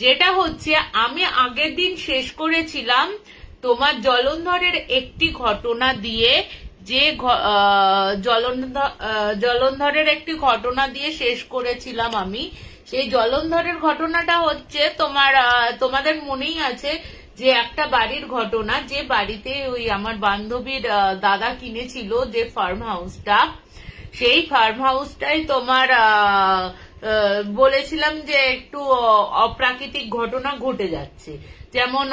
যেটা হচ্ছে আমি আগের দিন শেষ করেছিলাম তোমার জলন্ধরের একটি ঘটনা দিয়ে, যে জলন্ধরের একটি ঘটনা দিয়ে শেষ করেছিলাম আমি। সেই জলন্ধরের ঘটনাটা হচ্ছে তোমাদের মনেই আছে যে একটা বাড়ির ঘটনা, যে বাড়িতে ওই আমার বান্ধবীর দাদা কিনেছিল যে ফার্ম হাউসটা, সেই ফার্ম হাউসটাই তোমার বলেছিলাম যে একটু অপ্রাকৃতিক ঘটনা ঘটে যাচ্ছে। যেমন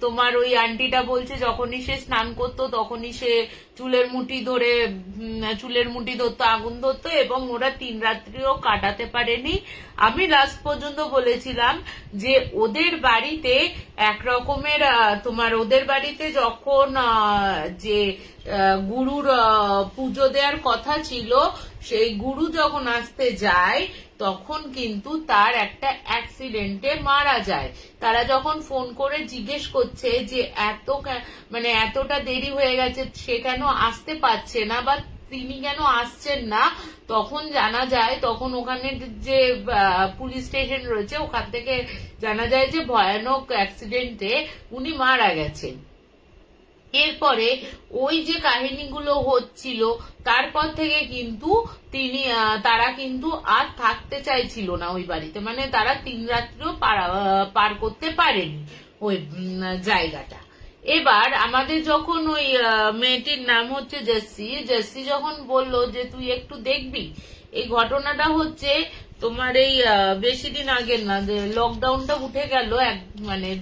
তোমার ওই আন্টিটা বলছে যখনই সে স্নান করতো তখনই সে চুলের মুঠি ধরতো, আগুন ধরতো, এবং ওরা 3 রাত্রিও কাটাতে পারেনি। আমি লাস্ট পর্যন্ত বলেছিলাম যে ওদের বাড়িতে একরকমের ওদের বাড়িতে যখন যে গুরুর পুজো দেওয়ার কথা ছিল, সেই গুরু যখন আসতে যায় তখন কিন্তু তার একটা অ্যাক্সিডেন্টে মারা যায়। তারা যখন ফোন করে জিজ্ঞেস করছে যে এতটা দেরি হয়ে গেছে, সে কেন আসতে পারছে না বা তিনি কেন আসছেন না, তখন জানা যায়, তখন ওখানে যে পুলিশ স্টেশন রয়েছে ওখান থেকে জানা যায় যে ভয়ানক অ্যাক্সিডেন্টে উনি মারা গেছেন। এরপরে ওই যে কাহিনীগুলো হচ্ছিল, তারপর থেকে কিন্তু তারা কিন্তু আর থাকতে চাইছিল না ওই বাড়িতে, তারা 3 রাত্রিও পার করতে পারেনি ওই জায়গাটা। এবার আমাদের যখন ওই মেয়েটির নাম হচ্ছে জেসি যখন বললো যে তুই একটু দেখবি, এই ঘটনাটা হচ্ছে তোমার এই বেশি দিন আগের না, যে লকডাউনটা উঠে গেল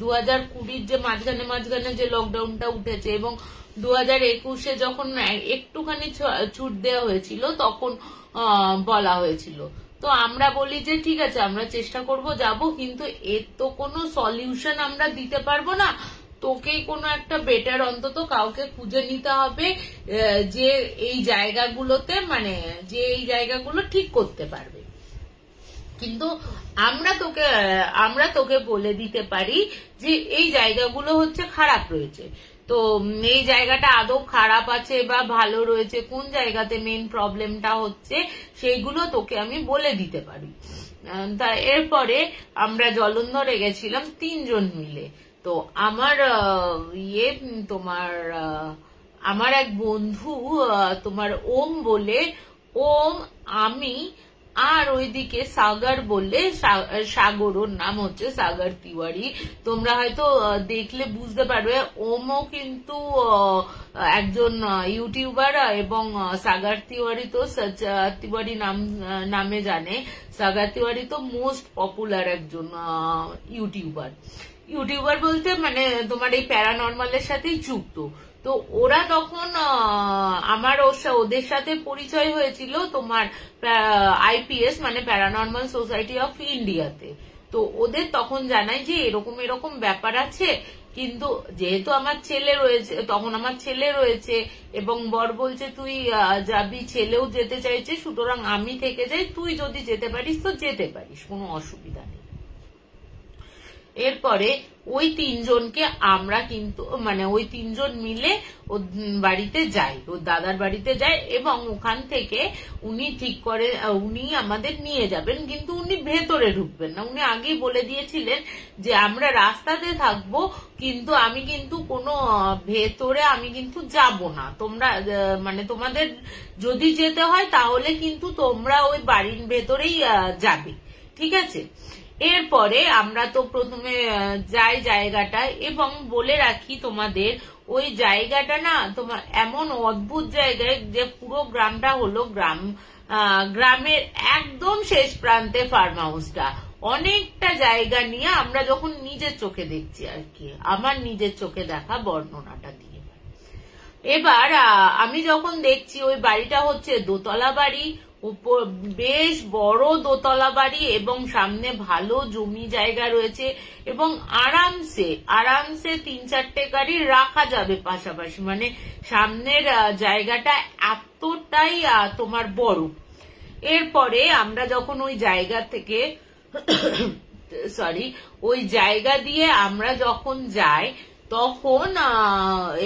2020 যে মাঝখানে যে লকডাউনটা উঠেছে, এবং 2021 যখন একটুখানি ছুট দেওয়া হয়েছিল তখন বলা হয়েছিল। তো আমরা বলি যে ঠিক আছে আমরা চেষ্টা করব যাব, কিন্তু এর তো কোনো সলিউশন আমরা দিতে পারবো না, তোকেই কোনো একটা বেটার অন্তত কাউকে খুঁজে নিতে হবে যে এই জায়গাগুলোতে যে এই জায়গাগুলো ঠিক করতে পারবে। কিন্তু আমরা তোকে বলে দিতে পারি যে এই জায়গাগুলো হচ্ছে খারাপ রয়েছে। তো এই জায়গাটা আদৌ খারাপ আছে বা ভালো রয়েছে, কোন জায়গাতে মেইন প্রবলেমটা হচ্ছে, সেইগুলো তোকে আমি বলে দিতে পারি। তা এরপরে আমরা জলন্ধরে গেছিলাম 3 জন মিলে। তো আমার আমার এক বন্ধু তোমার ওম বলে, ওম, আমি আর ওইদিকে সাগর বললে, সাগর, ওর নাম হচ্ছে সাগর তিওয়ারি। তোমরা হয়তো দেখলে বুঝতে পারবে, ওমও কিন্তু একজন ইউটিউবার, এবং সাগর তিওয়ারি তো তিওয়ারি নামে জানে। সাগর তিওয়ারি তো মোস্ট পপুলার একজন ইউটিউবার বলতে তোমার এই প্যারানর্মালের সাথেই যুক্ত। তো ওরা তখন আমার ওদের সাথে পরিচয় হয়েছিল তোমার আইপিএস প্যারানর্মাল সোসাইটি অফ ইন্ডিয়াতে। তো ওদের তখন জানাই যে এরকম এরকম ব্যাপার আছে, কিন্তু যেহেতু আমার ছেলে রয়েছে এবং বর বলছে তুই যাবি, ছেলেও যেতে চাইছে, সুতরাং আমি থেকে যাই, তুই যদি যেতে পারিস তো যেতে পারিস, কোনো অসুবিধা নেই। এরপরে ওই 3 জনকে আমরা কিন্তু ওই 3 জন মিলে ওর বাড়িতে যাই, ওর দাদার বাড়িতে যাই, এবং ওখান থেকে উনি ঠিক করে উনি আমাদের নিয়ে যাবেন, কিন্তু উনি ভেতরে ঢুকবেন না। উনি আগেই বলে দিয়েছিলেন যে আমরা রাস্তাতে থাকবো, কিন্তু আমি কিন্তু কোনো ভেতরে আমি কিন্তু যাব না, তোমরা তোমাদের যদি যেতে হয় তাহলে কিন্তু তোমরা ওই বাড়ির ভেতরেই যাবে, ঠিক আছে। এরপরে আমরা তো প্রথমে যাই জায়গাটায়, এবং বলে রাখি তোমাদের ওই জায়গাটা না তোমার এমন অদ্ভুত জায়গায় যে পুরো গ্রামটা হলো গ্রামের একদম শেষ প্রান্তে ফার্ম হাউসটা, অনেকটা জায়গা নিয়ে আমরা যখন নিজের চোখে দেখছি আর কি, আমার নিজের চোখে দেখা বর্ণনাটা দিয়ে। এবার আমি যখন দেখছি ওই বাড়িটা হচ্ছে দোতলা বাড়ি, উপর বেশ বড় দোতলা বাড়ি, এবং সামনে ভালো জমি জায়গা রয়েছে, এবং আরামসে 3-4টে গাড়ি রাখা যাবে পাশাপাশি, সামনের জায়গাটা এতটাই তোমার বড়। এরপরে আমরা যখন ওই জায়গা থেকে ওই জায়গা দিয়ে আমরা যখন যাই, তখন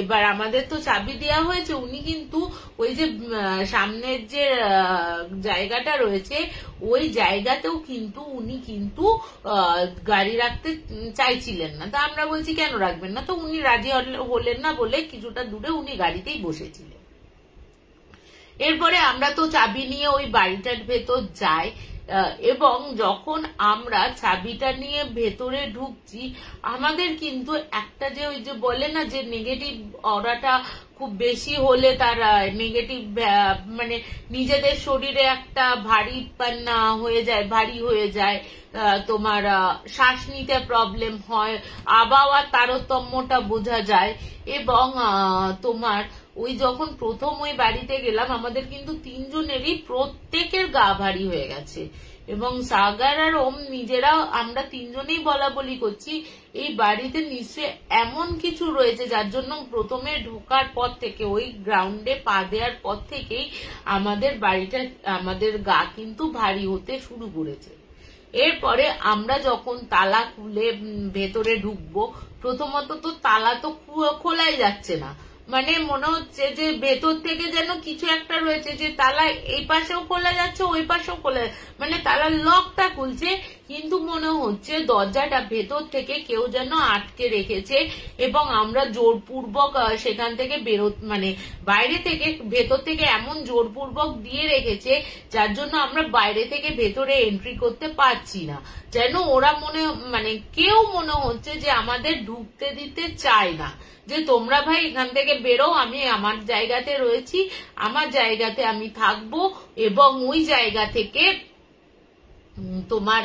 এবার আমাদের তো চাবি দেওয়া হয়েছে, উনি কিন্তু ওই যে সামনের যে জায়গাটা রয়েছে ওই জায়গাতেও কিন্তু উনি কিন্তু গাড়ি রাখতে চাইছিলেন না। তা আমরা বলছি কেন রাখবেন না, তো উনি রাজি হলেন না বলে কিছুটা দূরে উনি গাড়িতেই বসেছিলেন। এরপরে আমরা তো চাবি নিয়ে ওই বাড়িটার ভেতর যাই, এবং যখন আমরা চাবিটা নিয়ে ভেতরে ঢুকছি আমাদের কিন্তু একটা যে ওই যে বলে না যে নেগেটিভ অরাটা খুব বেশি হলে তার নেগেটিভ মানে নিজেদের শরীরে একটা ভারী পান্না হয়ে যায়, ভারী হয়ে যায়, তোমার শ্বাস নিতে প্রবলেম হয়, আবহাওয়ার তারতম্যটা বোঝা যায়। এবং তোমার ওই যখন প্রথম ওই বাড়িতে গেলাম আমাদের কিন্তু তিনজনেরই প্রত্যেকের গা ভারী হয়ে গেছে, এবং সাগার আর ওম নিজেরাও আমরা তিনজনেই বলা বলি করছি এই বাড়িতে নিশ্চয় এমন কিছু রয়েছে যার জন্য প্রথমে ঢোকার পর থেকে ওই গ্রাউন্ডে পা দেওয়ার পর থেকেই আমাদের বাড়িটা আমাদের গা কিন্তু ভারী হতে শুরু করেছে। এরপরে আমরা যখন তালা খুলে ভেতরে ঢুকবো, প্রথমত তো তালা তো খোলাই যাচ্ছে না, মানে মনে হচ্ছে যে ভেতর থেকে যেন কিছু একটা রয়েছে, যে তালা এই পাশেও খোলা যাচ্ছে ওই পাশেও খোলা, মানে তালার লকটা খুলছে কিন্তু মনে হচ্ছে দরজাটা ভেতর থেকে কেউ যেন আটকে রেখেছে, এবং আমরা জোরপূর্বক সেখান থেকে মানে বাইরে থেকে ভেতর থেকে এমন জোরপূর্বক দিয়ে রেখেছে যার জন্য আমরা বাইরে থেকে ভেতরে এন্ট্রি করতে পারছি না। যেন ওরা মানে কেউ মনে হচ্ছে যে আমাদের ঢুকতে দিতে চায় না, যে তোমরা ভাই এখান থেকে বেরো, আমি আমার জায়গাতে রয়েছি, আমার জায়গাতে আমি থাকবো, এবং ওই জায়গা থেকে তোমার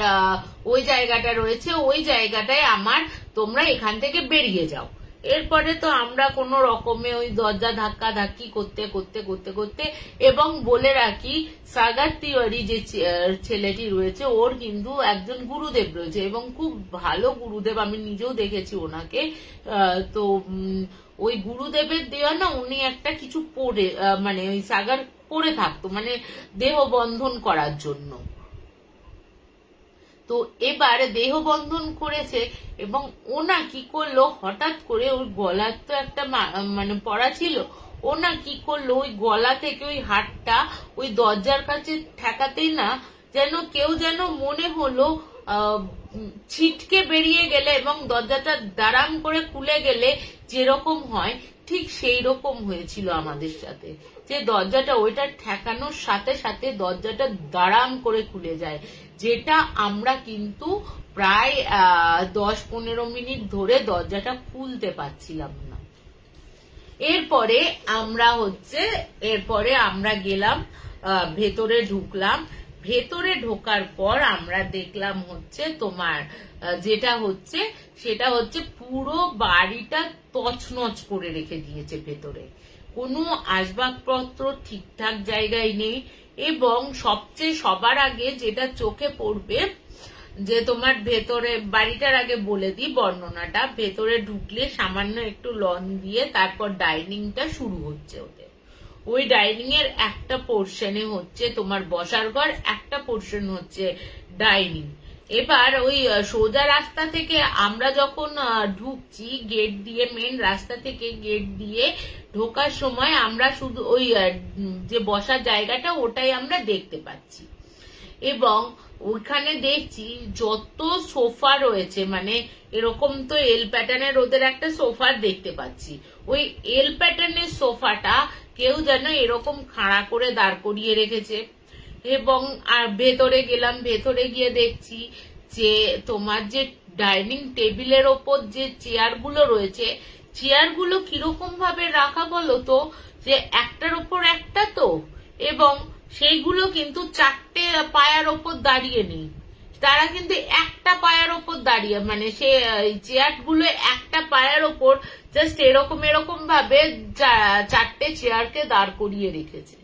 ওই জায়গাটা রয়েছে ওই জায়গাটায় আমার, তোমরা এখান থেকে বেরিয়ে যাও। এরপরে তো আমরা কোনো রকমে ওই দরজা ধাক্কা ধাক্কি করতে করতে করতে করতে, এবং বলে রাখি সাগার তিওয়ারি যে ছেলেটি রয়েছে ওর কিন্তু একজন গুরুদেব রয়েছে, এবং খুব ভালো গুরুদেব, আমি নিজেও দেখেছি ওনাকে। তো ওই গুরুদেবের দেওয়া না উনি একটা কিছু পরে মানে ওই সাগার পরে থাকতো মানে দেহ বন্ধন করার জন্য। তো এবারে দেহ বন্ধন করেছে, এবং ওনা কি করলো হঠাৎ করে ওই গলার তো একটা মানে পড়া ছিল, ওনা কি করলো ওই গলা থেকে ওই হাতটা ওই দরজার কাছে ঠেকাতেই না যেন কেউ যেন মনে হলো ছিটকে বেরিয়ে গেলে এবং দরজাটা দাঁড়াম করে খুলে গেলে যেরকম হয় ঠিক সেই রকম হয়েছিল আমাদের সাথে, যে দরজাটা ওইটা ঠেকানোর সাথে সাথে দরজাটা দাঁড়াম করে খুলে যায়, যেটা আমরা কিন্তু প্রায় 10-15 মিনিট ধরে দরজাটা খুলতে পারছিলাম না। এরপরে আমরা গেলাম ভেতরে ঢুকলাম। ভেতরে ঢোকার পর আমরা দেখলাম হচ্ছে তোমার সেটা হচ্ছে পুরো বাড়িটা তছনছ করে রেখে দিয়েছে, ভেতরে কোনো আসবাবপত্র ঠিকঠাক জায়গায় নেই, এবং সবচেয়ে সবার আগে যেটা চোখে পড়বে যে তোমার ভেতরে বাড়িটার আগে বলে দিই বর্ণনাটা, ভেতরে ঢুকলে সামান্য একটু লন দিয়ে তারপর ডাইনিংটা শুরু হচ্ছে ওদের। ওই ডাইনিং এর একটা পোর্শনে হচ্ছে তোমার বসার ঘর, একটা পোর্শন হচ্ছে ডাইনিং। এবার ওই সোজা রাস্তা থেকে আমরা যখন ঢুকছি গেট দিয়ে, মেন রাস্তা থেকে গেট দিয়ে ঢোকার সময় আমরা শুধু ওই যে বসার জায়গাটা ওটাই আমরা দেখতে পাচ্ছি, এবং ওইখানে দেখছি যত সোফা রয়েছে, মানে এরকম তো এল প্যাটার্নের ওদের একটা সোফা দেখতে পাচ্ছি, ওই এল প্যাটার্নের সোফাটা কেউ যেন এরকম খাড়া করে দাঁড় করিয়ে রেখেছে। এবং আর ভেতরে গেলাম, ভেতরে গিয়ে দেখছি যে তোমার যে ডাইনিং টেবিলের ওপর যে চেয়ারগুলো রয়েছে, চেয়ারগুলো কিরকম ভাবে রাখা বলো তো, যে একটার ওপর একটা তো, এবং সেইগুলো কিন্তু 4টে পায়ার ওপর দাঁড়িয়ে নেই, তারা কিন্তু একটা পায়ার ওপর দাঁড়িয়ে, মানে সে চেয়ারগুলো একটা পায়ার ওপর জাস্ট এরকম ভাবে 4টে চেয়ারকে দাঁড় করিয়ে রেখেছে।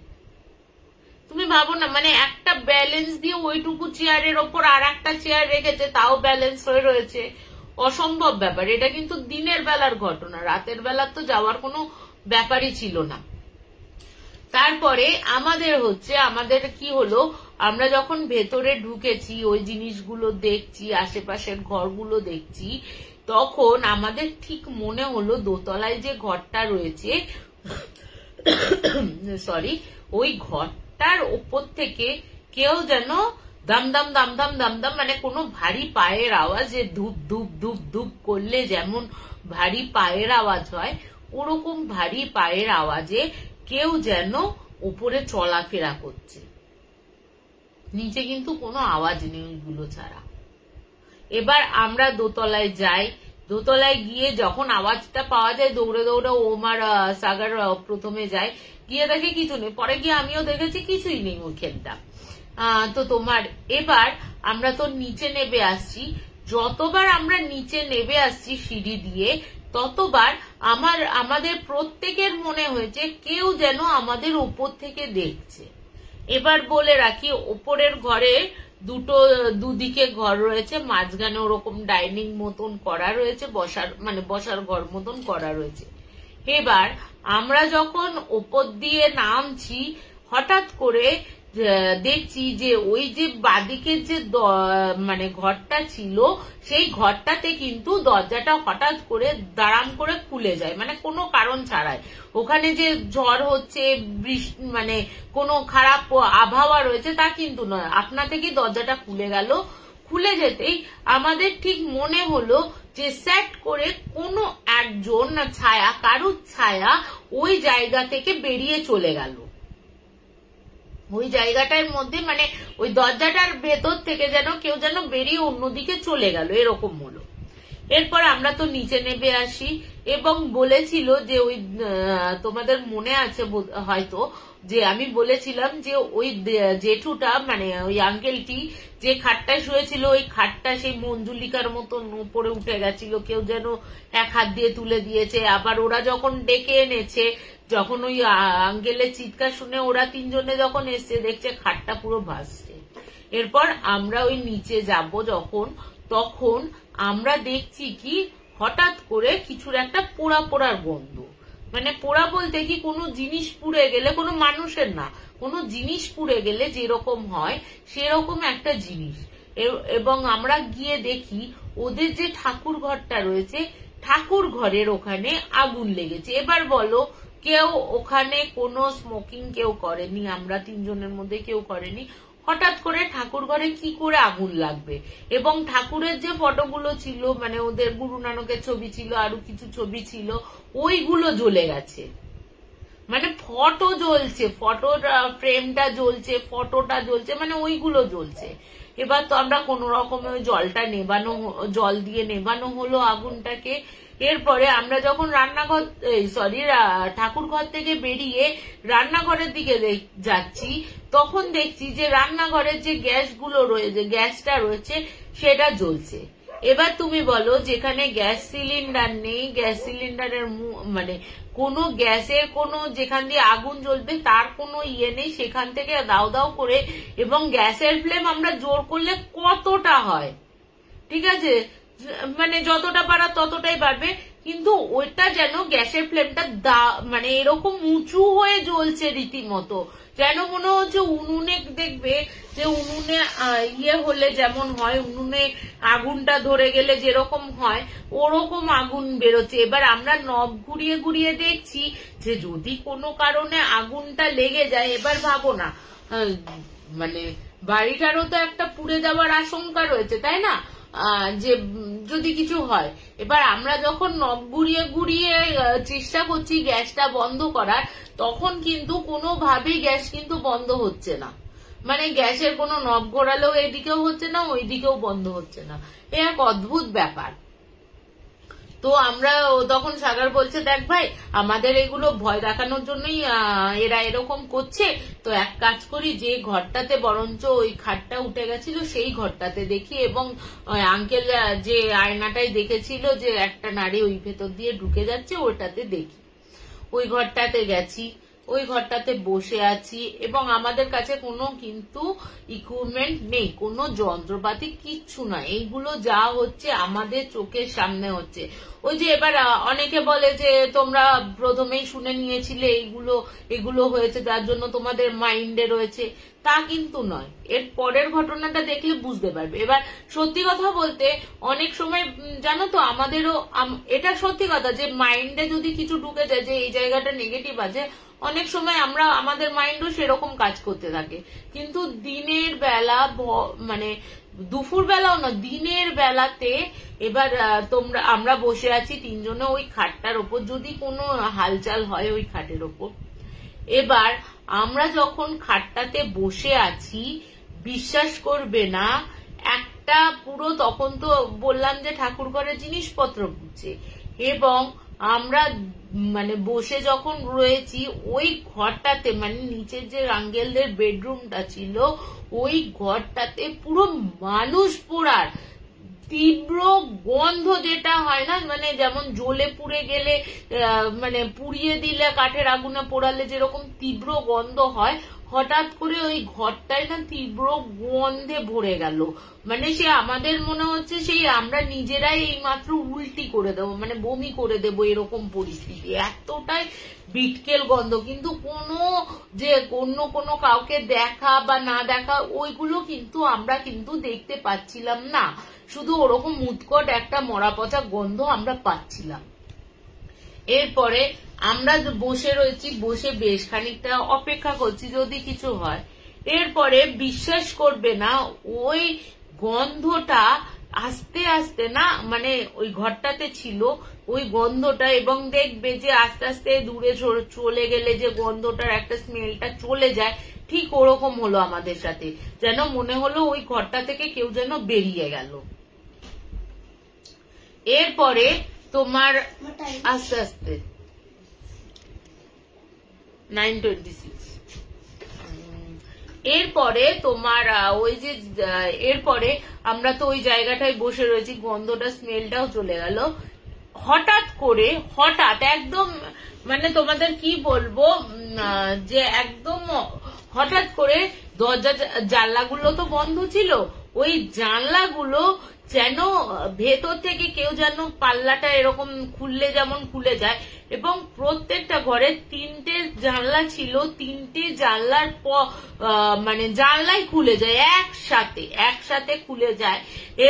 তুমি ভাবো না, মানে একটা ব্যালেন্স দিয়ে ওইটুকু চেয়ারের ওপর আর একটা চেয়ার রেখেছে, তাও ব্যালেন্স হয়ে রয়েছে, অসম্ভব ব্যাপার। এটা কিন্তু দিনের বেলার ঘটনা, রাতের বেলা তো যাওয়ার কোনো ব্যাপারই ছিল না। তারপরে আমাদের কি হলো, আমরা যখন ভেতরে ঢুকেছি ওই জিনিসগুলো দেখছি, আশেপাশের ঘরগুলো দেখছি, তখন আমাদের ঠিক মনে হলো দোতলায় যে ঘরটা রয়েছে সরি, ওই ঘরটার ওপর থেকে কেউ যেন দাম দাম দাম দাম দাম দাম মানে কোনো ভারী পায়ের আওয়াজ, যে ধূপ ধূপ ধূপ ধূপ করলে যেমন ভারী পায়ের আওয়াজ হয়, ওরকম ভারী পায়ের আওয়াজে কেউ যেন উপরে চলাফেরা করছে। নিচে কিন্তু কোনো আওয়াজ নেই ওইগুলো ছাড়া। এবার আমরা দোতলায় যাই, দোতলায় গিয়ে যখন আওয়াজটা পাওয়া যায় দৌড়ে দৌড়ে ওমার সাগর প্রথমে যায়, গিয়ে দেখে কিছু নেই, পরে গিয়ে আমিও দেখেছি কিছুই নেই ওইখানটা। তো তোমার এবার আমরা তো নিচে নেমে আসছি, যতবার আমরা নিচে নেমে আসছি সিঁড়ি দিয়ে ততবার আমাদের প্রত্যেকের মনে হয়েছে কেউ যেন আমাদের উপর থেকে দেখছে। এবার বলে রাখি, ওপরের ঘরে দুদিকে ঘর রয়েছে, মাঝখানে ওরকম ডাইনিং মতন করা রয়েছে, বসার ঘর মতন করা রয়েছে। এবার আমরা যখন ওপর দিয়ে নামছি হঠাৎ করে দেখছি যে ওই যে বাদিকের যে ঘরটা ছিল সেই ঘরটাতে কিন্তু দরজাটা হঠাৎ করে দাঁড়াম করে খুলে যায়, মানে কোনো কারণ ছাড়াই। ওখানে যে ঝড় হচ্ছে, বৃষ্টি কোনো খারাপ আবহাওয়া রয়েছে তা কিন্তু নয়, আপনা থেকেই দরজাটা খুলে গেল। খুলে যেতেই আমাদের ঠিক মনে হলো যে সেট করে কোনো একজন ছায়া, কারুর ছায়া ওই জায়গা থেকে বেরিয়ে চলে গেল। ওই জায়গাটার মধ্যে ওই দরজাটার ভেতর থেকে যেন কেউ যেন বেরিয়ে অন্যদিকে চলে গেল, এরকম হলো। এরপর আমরা তো নিচে নেমে আসি এবং বলেছিল যে ওই তোমাদের মনে আছে হয়তো যে আমি বলেছিলাম যে ওই জেঠুটা ওই আঙ্কেলটি যে খাটটায় শুয়েছিল ওই খাটটা সেই মঞ্জুলিকার মতন উপরে উঠে গেছিল, কেউ যেন এক হাত দিয়ে তুলে দিয়েছে। আবার ওরা যখন ডেকে এনেছে, যখন ওই আঙ্কেলের চিৎকার শুনে ওরা তিনজনে যখন এসছে দেখছে খাটটা পুরো ভাসছে। এরপর আমরা ওই নিচে যাব যখন, তখন আমরা দেখছি কি হঠাৎ করে কিছুর একটা পোড়া পোড়ার গন্ধ, পোড়া বলতে কি কোনো জিনিস পুড়ে গেলে, কোনো মানুষের না, কোনো জিনিস পুড়ে গেলে যেরকম হয় সেরকম একটা জিনিস। এবং আমরা গিয়ে দেখি ওদের যে ঠাকুর ঘরটা রয়েছে ঠাকুর ঘরের ওখানে আগুন লেগেছে। এবার বলো, কেউ ওখানে কোনো স্মোকিং কেউ করেনি, আমরা তিনজনের মধ্যে কেউ করেনি, হঠাৎ করে ঠাকুর ঘরে কি করে আগুন লাগবে? এবং ঠাকুরের যে ফটোগুলো ছিল, ওদের গুরু নানকের ছবি ছিল, আরো কিছু ছবি ছিল, ওইগুলো জ্বলে গেছে। ফটো জ্বলছে, ফটোর ফ্রেমটা জ্বলছে, ফটোটা জ্বলছে, ওইগুলো জ্বলছে। এবার তো আমরা কোন রকমে ওই জল দিয়ে নেবানো হলো আগুনটাকে। এরপরে আমরা যখন ঠাকুর ঘর থেকে বেরিয়ে রান্নাঘরের দিকে যাচ্ছি, তখন দেখছি যে রান্নাঘরের যে গ্যাসটা রয়েছে সেটা জ্বলছে। এবার তুমি বলো, যেখানে গ্যাস সিলিন্ডার নেই, গ্যাস সিলিন্ডারের কোনো গ্যাসের কোনো যেখান দিয়ে আগুন জ্বলবে তার কোনো ইয়ে নেই, সেখান থেকে দাও দাও করে, এবং গ্যাসের ফ্লেম আমরা জোর করলে কতটা হয়, ঠিক আছে, যতটা পারা ততটাই বাড়বে, কিন্তু ওইটা যেন গ্যাসের ফ্লেমটা এরকম উঁচু হয়ে জ্বলছে রীতিমতো, যেন মনে হচ্ছে উনুনে, দেখবে যে উনুনে ইয়ে হলে যেমন হয়, উনুনে আগুনটা ধরে গেলে যেরকম হয় ওরকম আগুন বেরোচ্ছে। এবার আমরা নব ঘুরিয়ে ঘুরিয়ে দেখছি যে যদি কোনো কারণে আগুনটা লেগে যায়, এবার ভাবো না বাড়িটারও তো একটা পুড়ে যাওয়ার আশঙ্কা রয়েছে, তাই না, যে যদি কিছু হয়। এবার আমরা যখন নব ঘুরিয়ে ঘুরিয়ে চেষ্টা করছি গ্যাসটা বন্ধ করার, তখন কিন্তু কোনোভাবেই গ্যাস কিন্তু বন্ধ হচ্ছে না, গ্যাসের কোনো নব ঘোরালেও এদিকেও হচ্ছে না, ওইদিকেও বন্ধ হচ্ছে না। এ এক অদ্ভুত ব্যাপার। তো আমরা তখন সাগর বলছে, দেখ ভাই, আমাদের এগুলো ভয় দেখানোর জন্যই এরা এরকম করছে, তো এক কাজ করি, যে ঘরটাতে বরঞ্চ ওই খাটটা উঠে গেছিল সেই ঘরটাতে দেখি, এবং আঙ্কেল যে আয়নাটাই দেখেছিল যে একটা নারী ওই ভেতর দিয়ে ঢুকে যাচ্ছে, ওটাতে দেখি। ওই ঘরটাতে গেছি, ওই ঘরটাতে বসে আছি, এবং আমাদের কাছে কোনো কিন্তু ইকুইপমেন্ট নেই, কোনো যন্ত্রপাতি কিচ্ছু না, এইগুলো যা হচ্ছে আমাদের চোখের সামনে হচ্ছে। ওই যে এবার অনেকে বলে যে তোমরা প্রথমেই শুনে নিয়েছিলে এগুলো হয়েছে যার জন্য তোমাদের মাইন্ডে রয়েছে, তা কিন্তু নয়। এর পরের ঘটনাটা দেখলে বুঝতে পারবে। এবার সত্যি কথা বলতে অনেক সময় জানো তো আমাদেরও এটা সত্যি কথা যে মাইন্ডে যদি কিছু ঢুকে যায় যে এই জায়গাটা নেগেটিভ আছে, অনেক সময় আমাদের মাইন্ডও সেরকম কাজ করতে থাকে। কিন্তু দিনের বেলা মানে দুপুর বেলাও না, দিনের বেলাতে এবার আমরা বসে আছি তিনজনে ওই খাটটার ওপর, যদি কোনো হালচাল হয় ওই খাটের ওপর, এবার আমরা যখন খাটটাতে বসে আছি বিশ্বাস করবে না, একটা পুরো তখন তো বললাম যে ঠাকুর ঘরের জিনিসপত্র বুঝছে, এবং আমরা মানে বসে যখন রয়েছি ওই ঘরটাতে মানে নিচের যে আঙ্গেলদের বেডরুমটা ছিল ওই ঘরটাতে পুরো মানুষ পোড়ার তীব্র গন্ধ, যেটা হয় না মানে যেমন জ্বলে পুড়ে গেলে মানে পুড়িয়ে দিলে কাঠের আগুনে পোড়ালে যেরকম তীব্র গন্ধ হয়, হঠাৎ করে ওই ঘরটায় না তীব্র গন্ধে ভরে গেল। মানে সে আমাদের মনে হচ্ছে সেই আমরা নিজেরাই এই মাত্র উল্টি করে দেবো, মানে বমি করে দেবো, এরকম পরিস্থিতি, এতটাই বিটকেল গন্ধ। কিন্তু কোনো কাউকে দেখা বা না দেখা ওইগুলো কিন্তু আমরা কিন্তু দেখতে পাচ্ছিলাম না, শুধু ওরকম উৎকট একটা মরা পচা গন্ধ আমরা পাচ্ছিলাম। এরপরে আমরা বসে রয়েছি, বসে বেশ খানিকটা অপেক্ষা করছি যদি কিছু হয়। এরপরে বিশ্বাস করবে না ওই গন্ধটা আস্তে আস্তে না মানে ওই ঘরটাতে ছিল ওই গন্ধটা, এবং দেখবে যে আস্তে আস্তে দূরে চলে গেলে যে গন্ধটার একটা স্মেলটা চলে যায়, ঠিক ওরকম হলো আমাদের সাথে, যেন মনে হলো ওই ঘরটা থেকে কেউ যেন বেরিয়ে গেল। এরপরে তোমার আস্তে আস্তে 9:26 এরপরে তোমার ওই যে এরপরে আমরা তো ওই জায়গাটায় বসে রয়েছি, গন্ধটা স্মেলটাও চলে গেল। হঠাৎ একদম মানে তোমাদের কি বলবো যে একদম হঠাৎ করে দরজা জানলাগুলো তো বন্ধ ছিল, ওই জানলাগুলো যেন ভেতর থেকে কেউ যেন পাল্লাটা এরকম খুললে যেমন খুলে যায়, এবং প্রত্যেকটা ঘরে 3টে জানলা ছিল, 3টে জানলার মানে জানলাই খুলে যায় একসাথে খুলে যায়,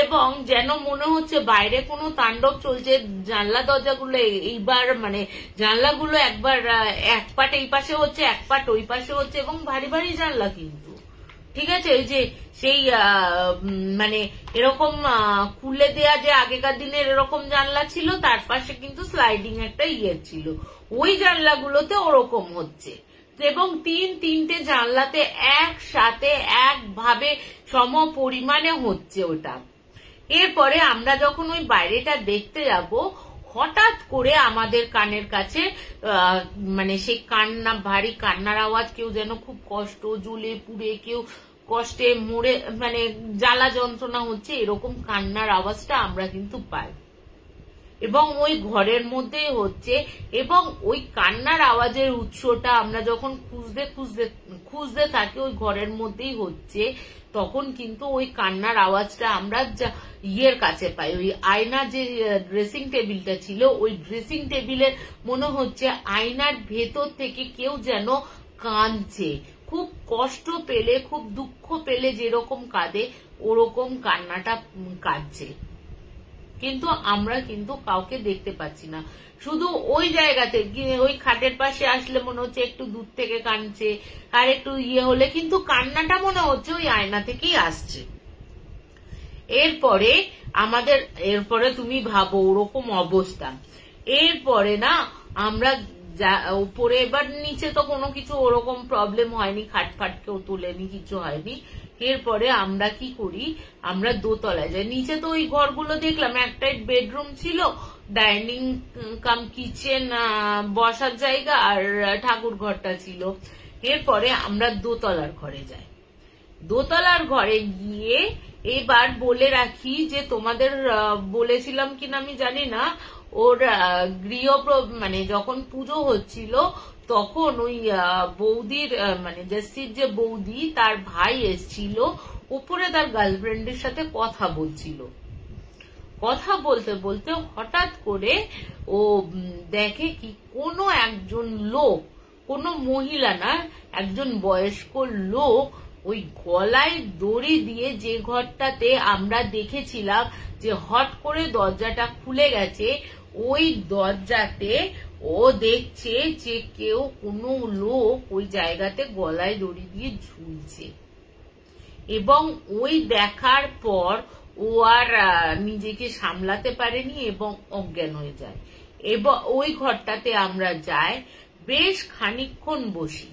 এবং যেন মনে হচ্ছে বাইরে কোনো তাণ্ডব চলছে। জানলা দরজাগুলো এইবার মানে জানলাগুলো একবার এক পাট এই পাশে হচ্ছে, এক পাট ওই পাশে হচ্ছে, এবং ভারী ভারী জানলা কিন্তু, ঠিক আছে, ওই যে সেই মানে এরকম খুলে দেয়া যে আগেকার দিনের এরকম জানলা ছিল, তার পাশে কিন্তু স্লাইডিং একটা ছিল, ওই জানলাগুলোতে ওরকম হচ্ছে, এবং 3টে জানলাতে একসাথে একভাবে সম পরিমাণে হচ্ছে ওটা। এরপরে আমরা যখন ওই বাইরেটা দেখতে যাব, হঠাৎ করে আমাদের কানের কাছে মানে সেই ভারী কান্নার আওয়াজ, কেউ যেন খুব কষ্ট জ্বলে পুড়ে কেউ কষ্টে মরে মানে জ্বালা যন্ত্রণা হচ্ছে, এরকম কান্নার আওয়াজটা আমরা কিন্তু পাই, এবং ওই ঘরের মধ্যেই হচ্ছে। এবং ওই কান্নার আওয়াজের উৎসটা আমরা যখন খুঁজতে থাকি ওই ঘরের মধ্যেই হচ্ছে, তখন কিন্তু ওই কান্নার আওয়াজটা আমরা ইয়ের কাছে পাই, ওই আয়নার যে ড্রেসিং টেবিলটা ছিল ওই ড্রেসিং টেবিলের মনে হচ্ছে আয়নার ভেতর থেকে কেউ যেন কাঁদছে, খুব কষ্ট পেলে খুব দুঃখ পেলে যেরকম কাঁদে ওরকম কান্নাটা কাঁদছে, কিন্তু আমরা কিন্তু কাউকে দেখতে পাচ্ছি না। শুধু ওই জায়গাতে ওই খাটের পাশে আসলে মনে হচ্ছে একটু দূর থেকে কাঁদছে, আর একটু ইয়ে হলে কিন্তু কান্নাটা মনে হচ্ছে ওই আয়না থেকেই আসছে। এরপরে তুমি ভাবো ওরকম অবস্থা। এরপরে না আমরা উপরে, এবার নিচে তো কোনো কিছু ওরকম প্রবলেম হয়নি, খাটফাট কেউ তোলেনি, কিছু হয়নি। এরপরে আমরা কি করি, আমরা দোতলায় যাই। নিচে তো ওই ঘরগুলো দেখলাম, একটাই বেডরুম ছিল, ডাইনিং কাম কিচেন বসার জায়গা, আর ঠাকুর ঘরটা ছিল। এরপরে আমরা দোতলার ঘরে যাই। দোতলার ঘরে গিয়ে এবার বলে রাখি যে তোমাদের বলেছিলাম কিনা আমি জানি না, ওর মানে যখন পুজো হচ্ছিল তখন ওই বৌদির মানে জেসির যে বৌদি তার ভাই এসছিল, উপরে তার গার্লফ্রেন্ডের সাথে কথা বলছিল। কথা বলতে বলতে হঠাৎ করে ও দেখে কি কোনো একজন লোক, কোনো মহিলা না, একজন বয়স্ক লোক ওই গলায় দড়ি দিয়ে যে ঘরটাতে আমরা দেখেছিলাম যে হট করে দরজাটা খুলে গেছে, ওই দরজাতে ও দেখছে যে কেউ, কোনো লোক ওই জায়গাতে গলায় দড়ি দিয়ে ঝুলছে। এবং ওই দেখার পর ও আর নিজেকে সামলাতে পারেনি এবং অজ্ঞান হয়ে যায়। এবং ওই ঘরটাতে আমরা যাই, বেশ খানিকক্ষণ বসি।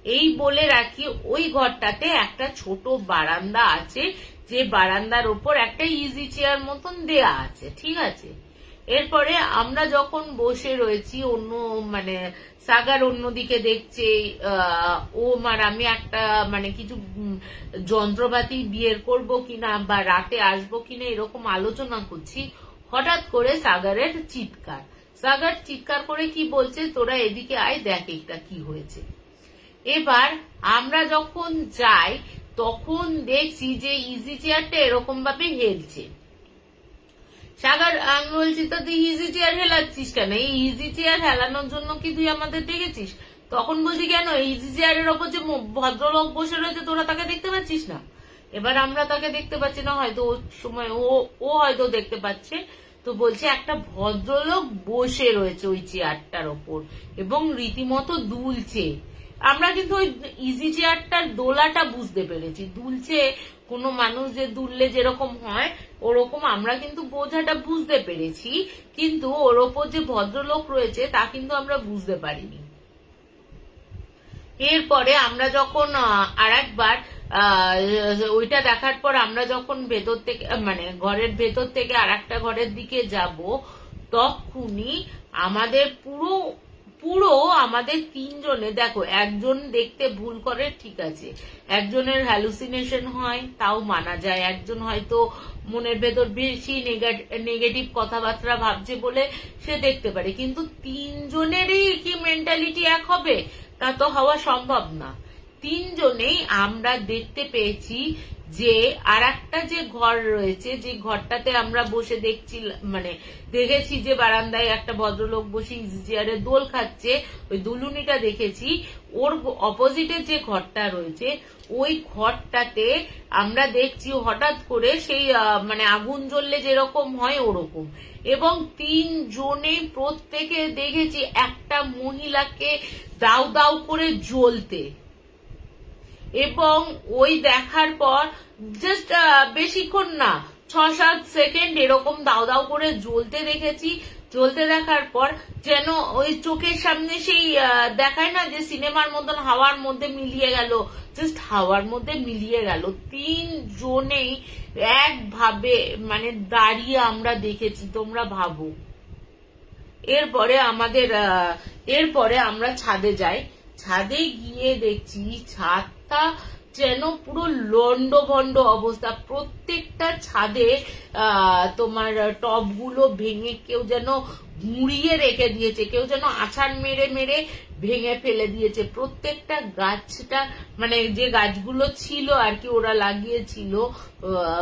এই বলে রাখি, ওই ঘরটাতে একটা ছোট বারান্দা আছে, যে বারান্দার ওপর একটা ইজি চেয়ার মতন দেয়া আছে, ঠিক আছে। এরপরে আমরা যখন বসে রয়েছি, অন্য মানে সাগার অন্যদিকে দেখছে, ও আর আমি একটা মানে কিছু যন্ত্রপাতি বিয়ের করবো কিনা বা রাতে আসবো কিনা এরকম আলোচনা করছি। হঠাৎ করে সাগারের চিৎকার, সাগার চিৎকার করে কি বলছে, তোরা এদিকে আয়, দেখ এটা কি হয়েছে। এবার আমরা যখন যাই তখন দেখছি যে ইজি চেয়ারটা এরকম ভাবে হেলছে। সাগর, আমি বলছি তো তুই ইজি চেয়ার হেলাচ্ছিস কেন? এই ইজি চেয়ার হেলানোর জন্য কি তুই আমাদের ডেকেছিস? তখন বলছি কেন, ইজি চেয়ারের ওপর যে ভদ্রলোক বসে রয়েছে তোরা তাকে দেখতে পাচ্ছিস না? এবার আমরা তাকে দেখতে পাচ্ছি না, হয়তো ওর সময় ও হয়তো দেখতে পাচ্ছে। তো বলছে একটা ভদ্রলোক বসে রয়েছে ওই চেয়ারটার ওপর এবং রীতিমতো দুলছে। আমরা কিন্তু ওই ইজি চেয়ারটার দোলাটা বুঝতে পেরেছি, দুলছে, কোনো মানুষ যে দুললে যেরকম হয় ওরকম আমরা কিন্তু বোঝাটা বুঝতে পেরেছি, কিন্তু ওর ওপর যে ভদ্রলোক রয়েছে তা কিন্তু আমরা বুঝতে পারিনি। এরপরে আমরা যখন আরেকবার ওইটা দেখার পর আমরা যখন ভেতর থেকে মানে ঘরের ভেতর থেকে আর একটা ঘরের দিকে যাব, তখনই আমাদের পুরো আমাদের তিনজনে, দেখো একজন দেখতে ভুল করে, ঠিক আছে, একজনের হ্যালুসিনেশন হয় তাও মানা যায়, একজন হয়তো মনের ভেতর বেশি নেগেটিভ কথাবার্তা ভাবছে বলে সে দেখতে পারে, কিন্তু তিনজনেরই কি মেন্টালিটি এক হবে? তা তো হওয়া সম্ভব না। তিনজনেই আমরা দেখতে পেয়েছি যে আর একটা যে ঘর রয়েছে, যে ঘরটাতে আমরা বসে দেখছি মানে দেখেছি যে বারান্দায় একটা ভদ্রলোক বসে ইজি চেয়ারে দোল খাচ্ছে, ওই দুলুনিটা দেখেছি। ওর অপোজিটে যে ঘরটা রয়েছে ওই ঘরটাতে আমরা দেখছি হঠাৎ করে সেই মানে আগুন জ্বললে যেরকম হয় ওরকম, এবং তিনজনে প্রত্যেকে দেখেছি একটা মহিলাকে দাউ দাউ করে জ্বলতে। এবং ওই দেখার পর জাস্ট বেশিক্ষণ না, 6-7 সেকেন্ড এরকম দাও দাও করে জ্বলতে দেখেছি। জ্বলতে দেখার পর যেন ওই চোখের সামনে সেই দেখায় না যে সিনেমার মতন হাওয়ার মধ্যে মিলিয়ে গেল, জাস্ট হাওয়ার মধ্যে মিলিয়ে গেল। তিনজনেই একভাবে মানে দাঁড়িয়ে আমরা দেখেছি, তোমরা ভাবো। এরপরে আমরা ছাদে যাই। ছাদে গিয়ে দেখছি ছাদটা যেন পুরো লন্ডভন্ড অবস্থা। প্রত্যেকটা ছাদে তোমার টবগুলো ভেঙে কেউ যেন মুড়িয়ে রেখে দিয়েছে, কেউ যেন আছাড় মেরে মেরে ভেঙে ফেলে দিয়েছে। প্রত্যেকটা গাছটা মানে যে গাছগুলো ছিল আর কি ওরা লাগিয়েছিল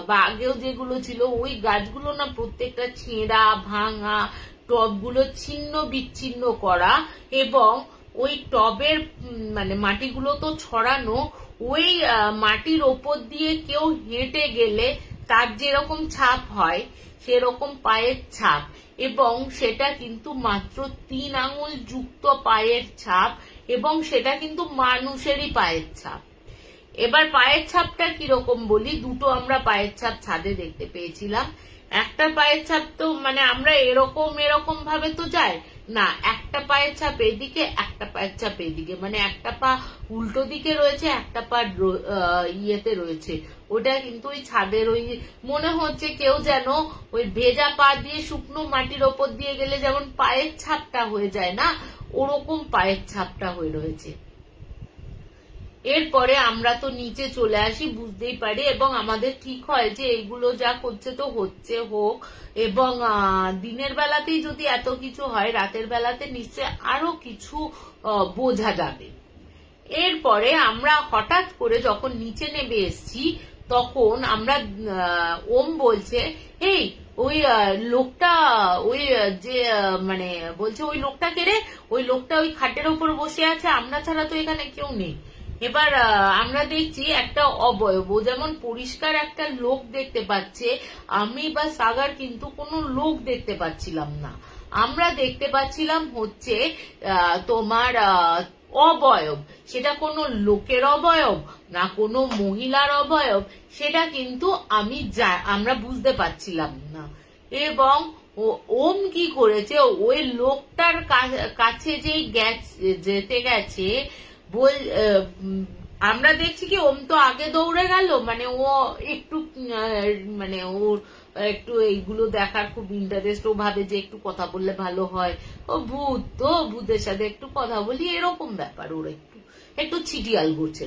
বা আগেও যেগুলো ছিল, ওই গাছগুলো না প্রত্যেকটা ছেঁড়া ভাঙা, টবগুলো ছিন্ন বিচ্ছিন্ন করা, এবং ওই টবের মানে মাটিগুলো তো ছড়ানো, ওই মাটির ওপর দিয়ে কেউ হেঁটে গেলে তার যেরকম ছাপ হয় সেরকম পায়ের ছাপ, এবং সেটা কিন্তু মাত্র 3 আঙুল যুক্ত পায়ের ছাপ, এবং সেটা কিন্তু মানুষেরই পায়ের ছাপ। এবার পায়ের ছাপটা কিরকম বলি, দুটো আমরা পায়ের ছাপ ছাদে দেখতে পেয়েছিলাম। একটা পায়ের ছাপ তো মানে আমরা এরকম ভাবে তো যাই না, একটা পায়ের ছাপ এইদিকে, একটা পায়ের ছাপ এইদিকে, মানে একটা পা উল্টো দিকে রয়েছে, একটা পা ইয়েতে রয়েছে। ওটা কিন্তু ওই ছাদের ওই মনে হচ্ছে কেউ যেন ওই ভেজা পা দিয়ে শুকনো মাটির ওপর দিয়ে গেলে যেমন পায়ের ছাপটা হয়ে যায় না, ওরকম পায়ের ছাপটা হয়ে রয়েছে। এরপরে আমরা তো নিচে চলে আসি, বুঝতেই পারি, এবং আমাদের ঠিক হয় যে এইগুলো যা করছে তো হচ্ছে হোক, এবং দিনের বেলাতেই যদি এত কিছু হয় রাতের বেলাতে নিশ্চয় আরো কিছু বোঝা যাবে। এরপরে আমরা হঠাৎ করে যখন নিচে নেমে এসছি তখন আমরা ওম বলছে, এই ওই লোকটা ওই যে মানে বলছে ওই লোকটা কে রে, ওই লোকটা ওই খাটের ওপর বসে আছে, আমরা ছাড়া তো এখানে কেউ নেই। এবার আমরা দেখছি একটা অবয়ব, ও যেমন পরিষ্কার একটা লোক দেখতে পাচ্ছে, আমি বা সাগার কিন্তু কোনো লোক দেখতে পাচ্ছিলাম না। আমরা দেখতে পাচ্ছিলাম হচ্ছে তোমার অবয়ব, সেটা কোনো লোকের অবয়ব না কোনো মহিলার অবয়ব, সেটা কিন্তু আমরা বুঝতে পারছিলাম না। এবং ওম কি করেছে, ওই লোকটার কাছে যেতে গেছে আমরা দেখছি কি ওম তো আগে দৌড়ে গেল, মানে ও একটু মানে ওর একটু এইগুলো দেখার খুব ইন্টারেস্ট, ও ভাবে যে একটু কথা বললে ভালো হয়, ও ভূত তো ভূতের সাথে একটু কথা বলি, এরকম ব্যাপার। ওর একটু একটু ছিটিয়াল করছে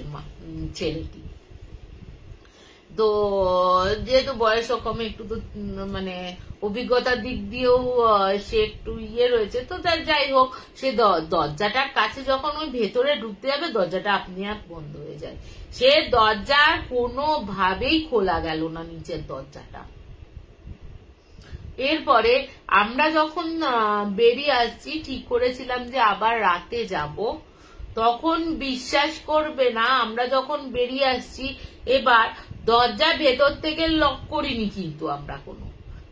ছেলেটি। তো যেহেতু বয়স কম, একটু তো মানে অভিজ্ঞতার দিক দিয়েও সে একটু রয়েছে, তো তার যাই হোক, সে দরজাটার কাছে যখন ওই ভেতরে ঢুকতে যাবে দরজাটা আপনি আপ বন্ধ হয়ে যায়। সে দরজার কোনোভাবেই খোলা গেল না, নিচের দরজাটা। এরপরে আমরা যখন বেরিয়ে আসছি, ঠিক করেছিলাম যে আবার রাতে যাব, তখন বিশ্বাস করবে না, আমরা যখন বেরিয়ে আসছি এবার দরজা ভেতর থেকে লক করিনি, কিন্তু আমরা কোনো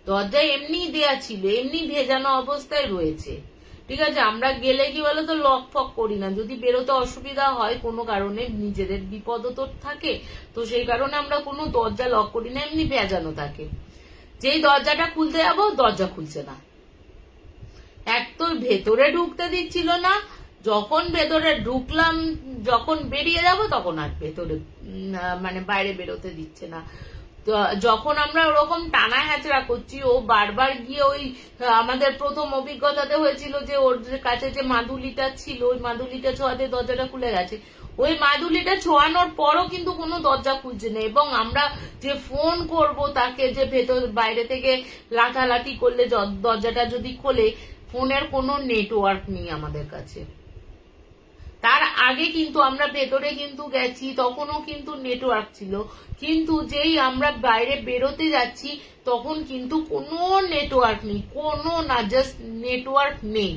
দরজা এমনি দেয়া ছিল, এমনি ভেজানো অবস্থায় রয়েছে, ঠিক আছে। আমরা গেলে কি বলতো লক ফক করি না, যদি বেরোতে অসুবিধা হয় কোনো কারণে, নিজেদের বিপদ তো থাকে, তো সেই কারণে আমরা কোনো দরজা লক করি না, এমনি ভেজানো থাকে। যেই দরজাটা খুলতে যাবো দরজা খুলছে না, এক তো ভেতরে ঢুকতে দিচ্ছিল না, যখন ভেতরে ঢুকলাম যখন বেরিয়ে যাব তখন আর ভেতরে মানে বাইরে বেরোতে দিচ্ছে না। যখন আমরা ওরকম টানা হ্যাচড়া করছি, ও বারবার গিয়ে ওই আমাদের প্রথম অভিজ্ঞতাতে হয়েছিল যে ওর কাছে যে মাদুলিটা ছিল, ওই মাদুলিটা ছোঁয়াতে দরজাটা খুলে গেছে, ওই মাদুলিটা ছোঁয়ানোর পরও কিন্তু কোনো দরজা খুলছে না। এবং আমরা যে ফোন করব তাকে, যে ভেতর বাইরে থেকে লাঠালাঠি করলে দরজাটা যদি খোলে, ফোনের কোনো নেটওয়ার্ক নেই আমাদের কাছে। তার আগে কিন্তু আমরা ভেতরে কিন্তু গেছি, তখনও কিন্তু নেটওয়ার্ক ছিল, কিন্তু যেই আমরা বাইরে বেরোতে যাচ্ছি তখন কিন্তু কোনো নেটওয়ার্ক নেই, কোনো না, জাস্ট নেটওয়ার্ক নেই,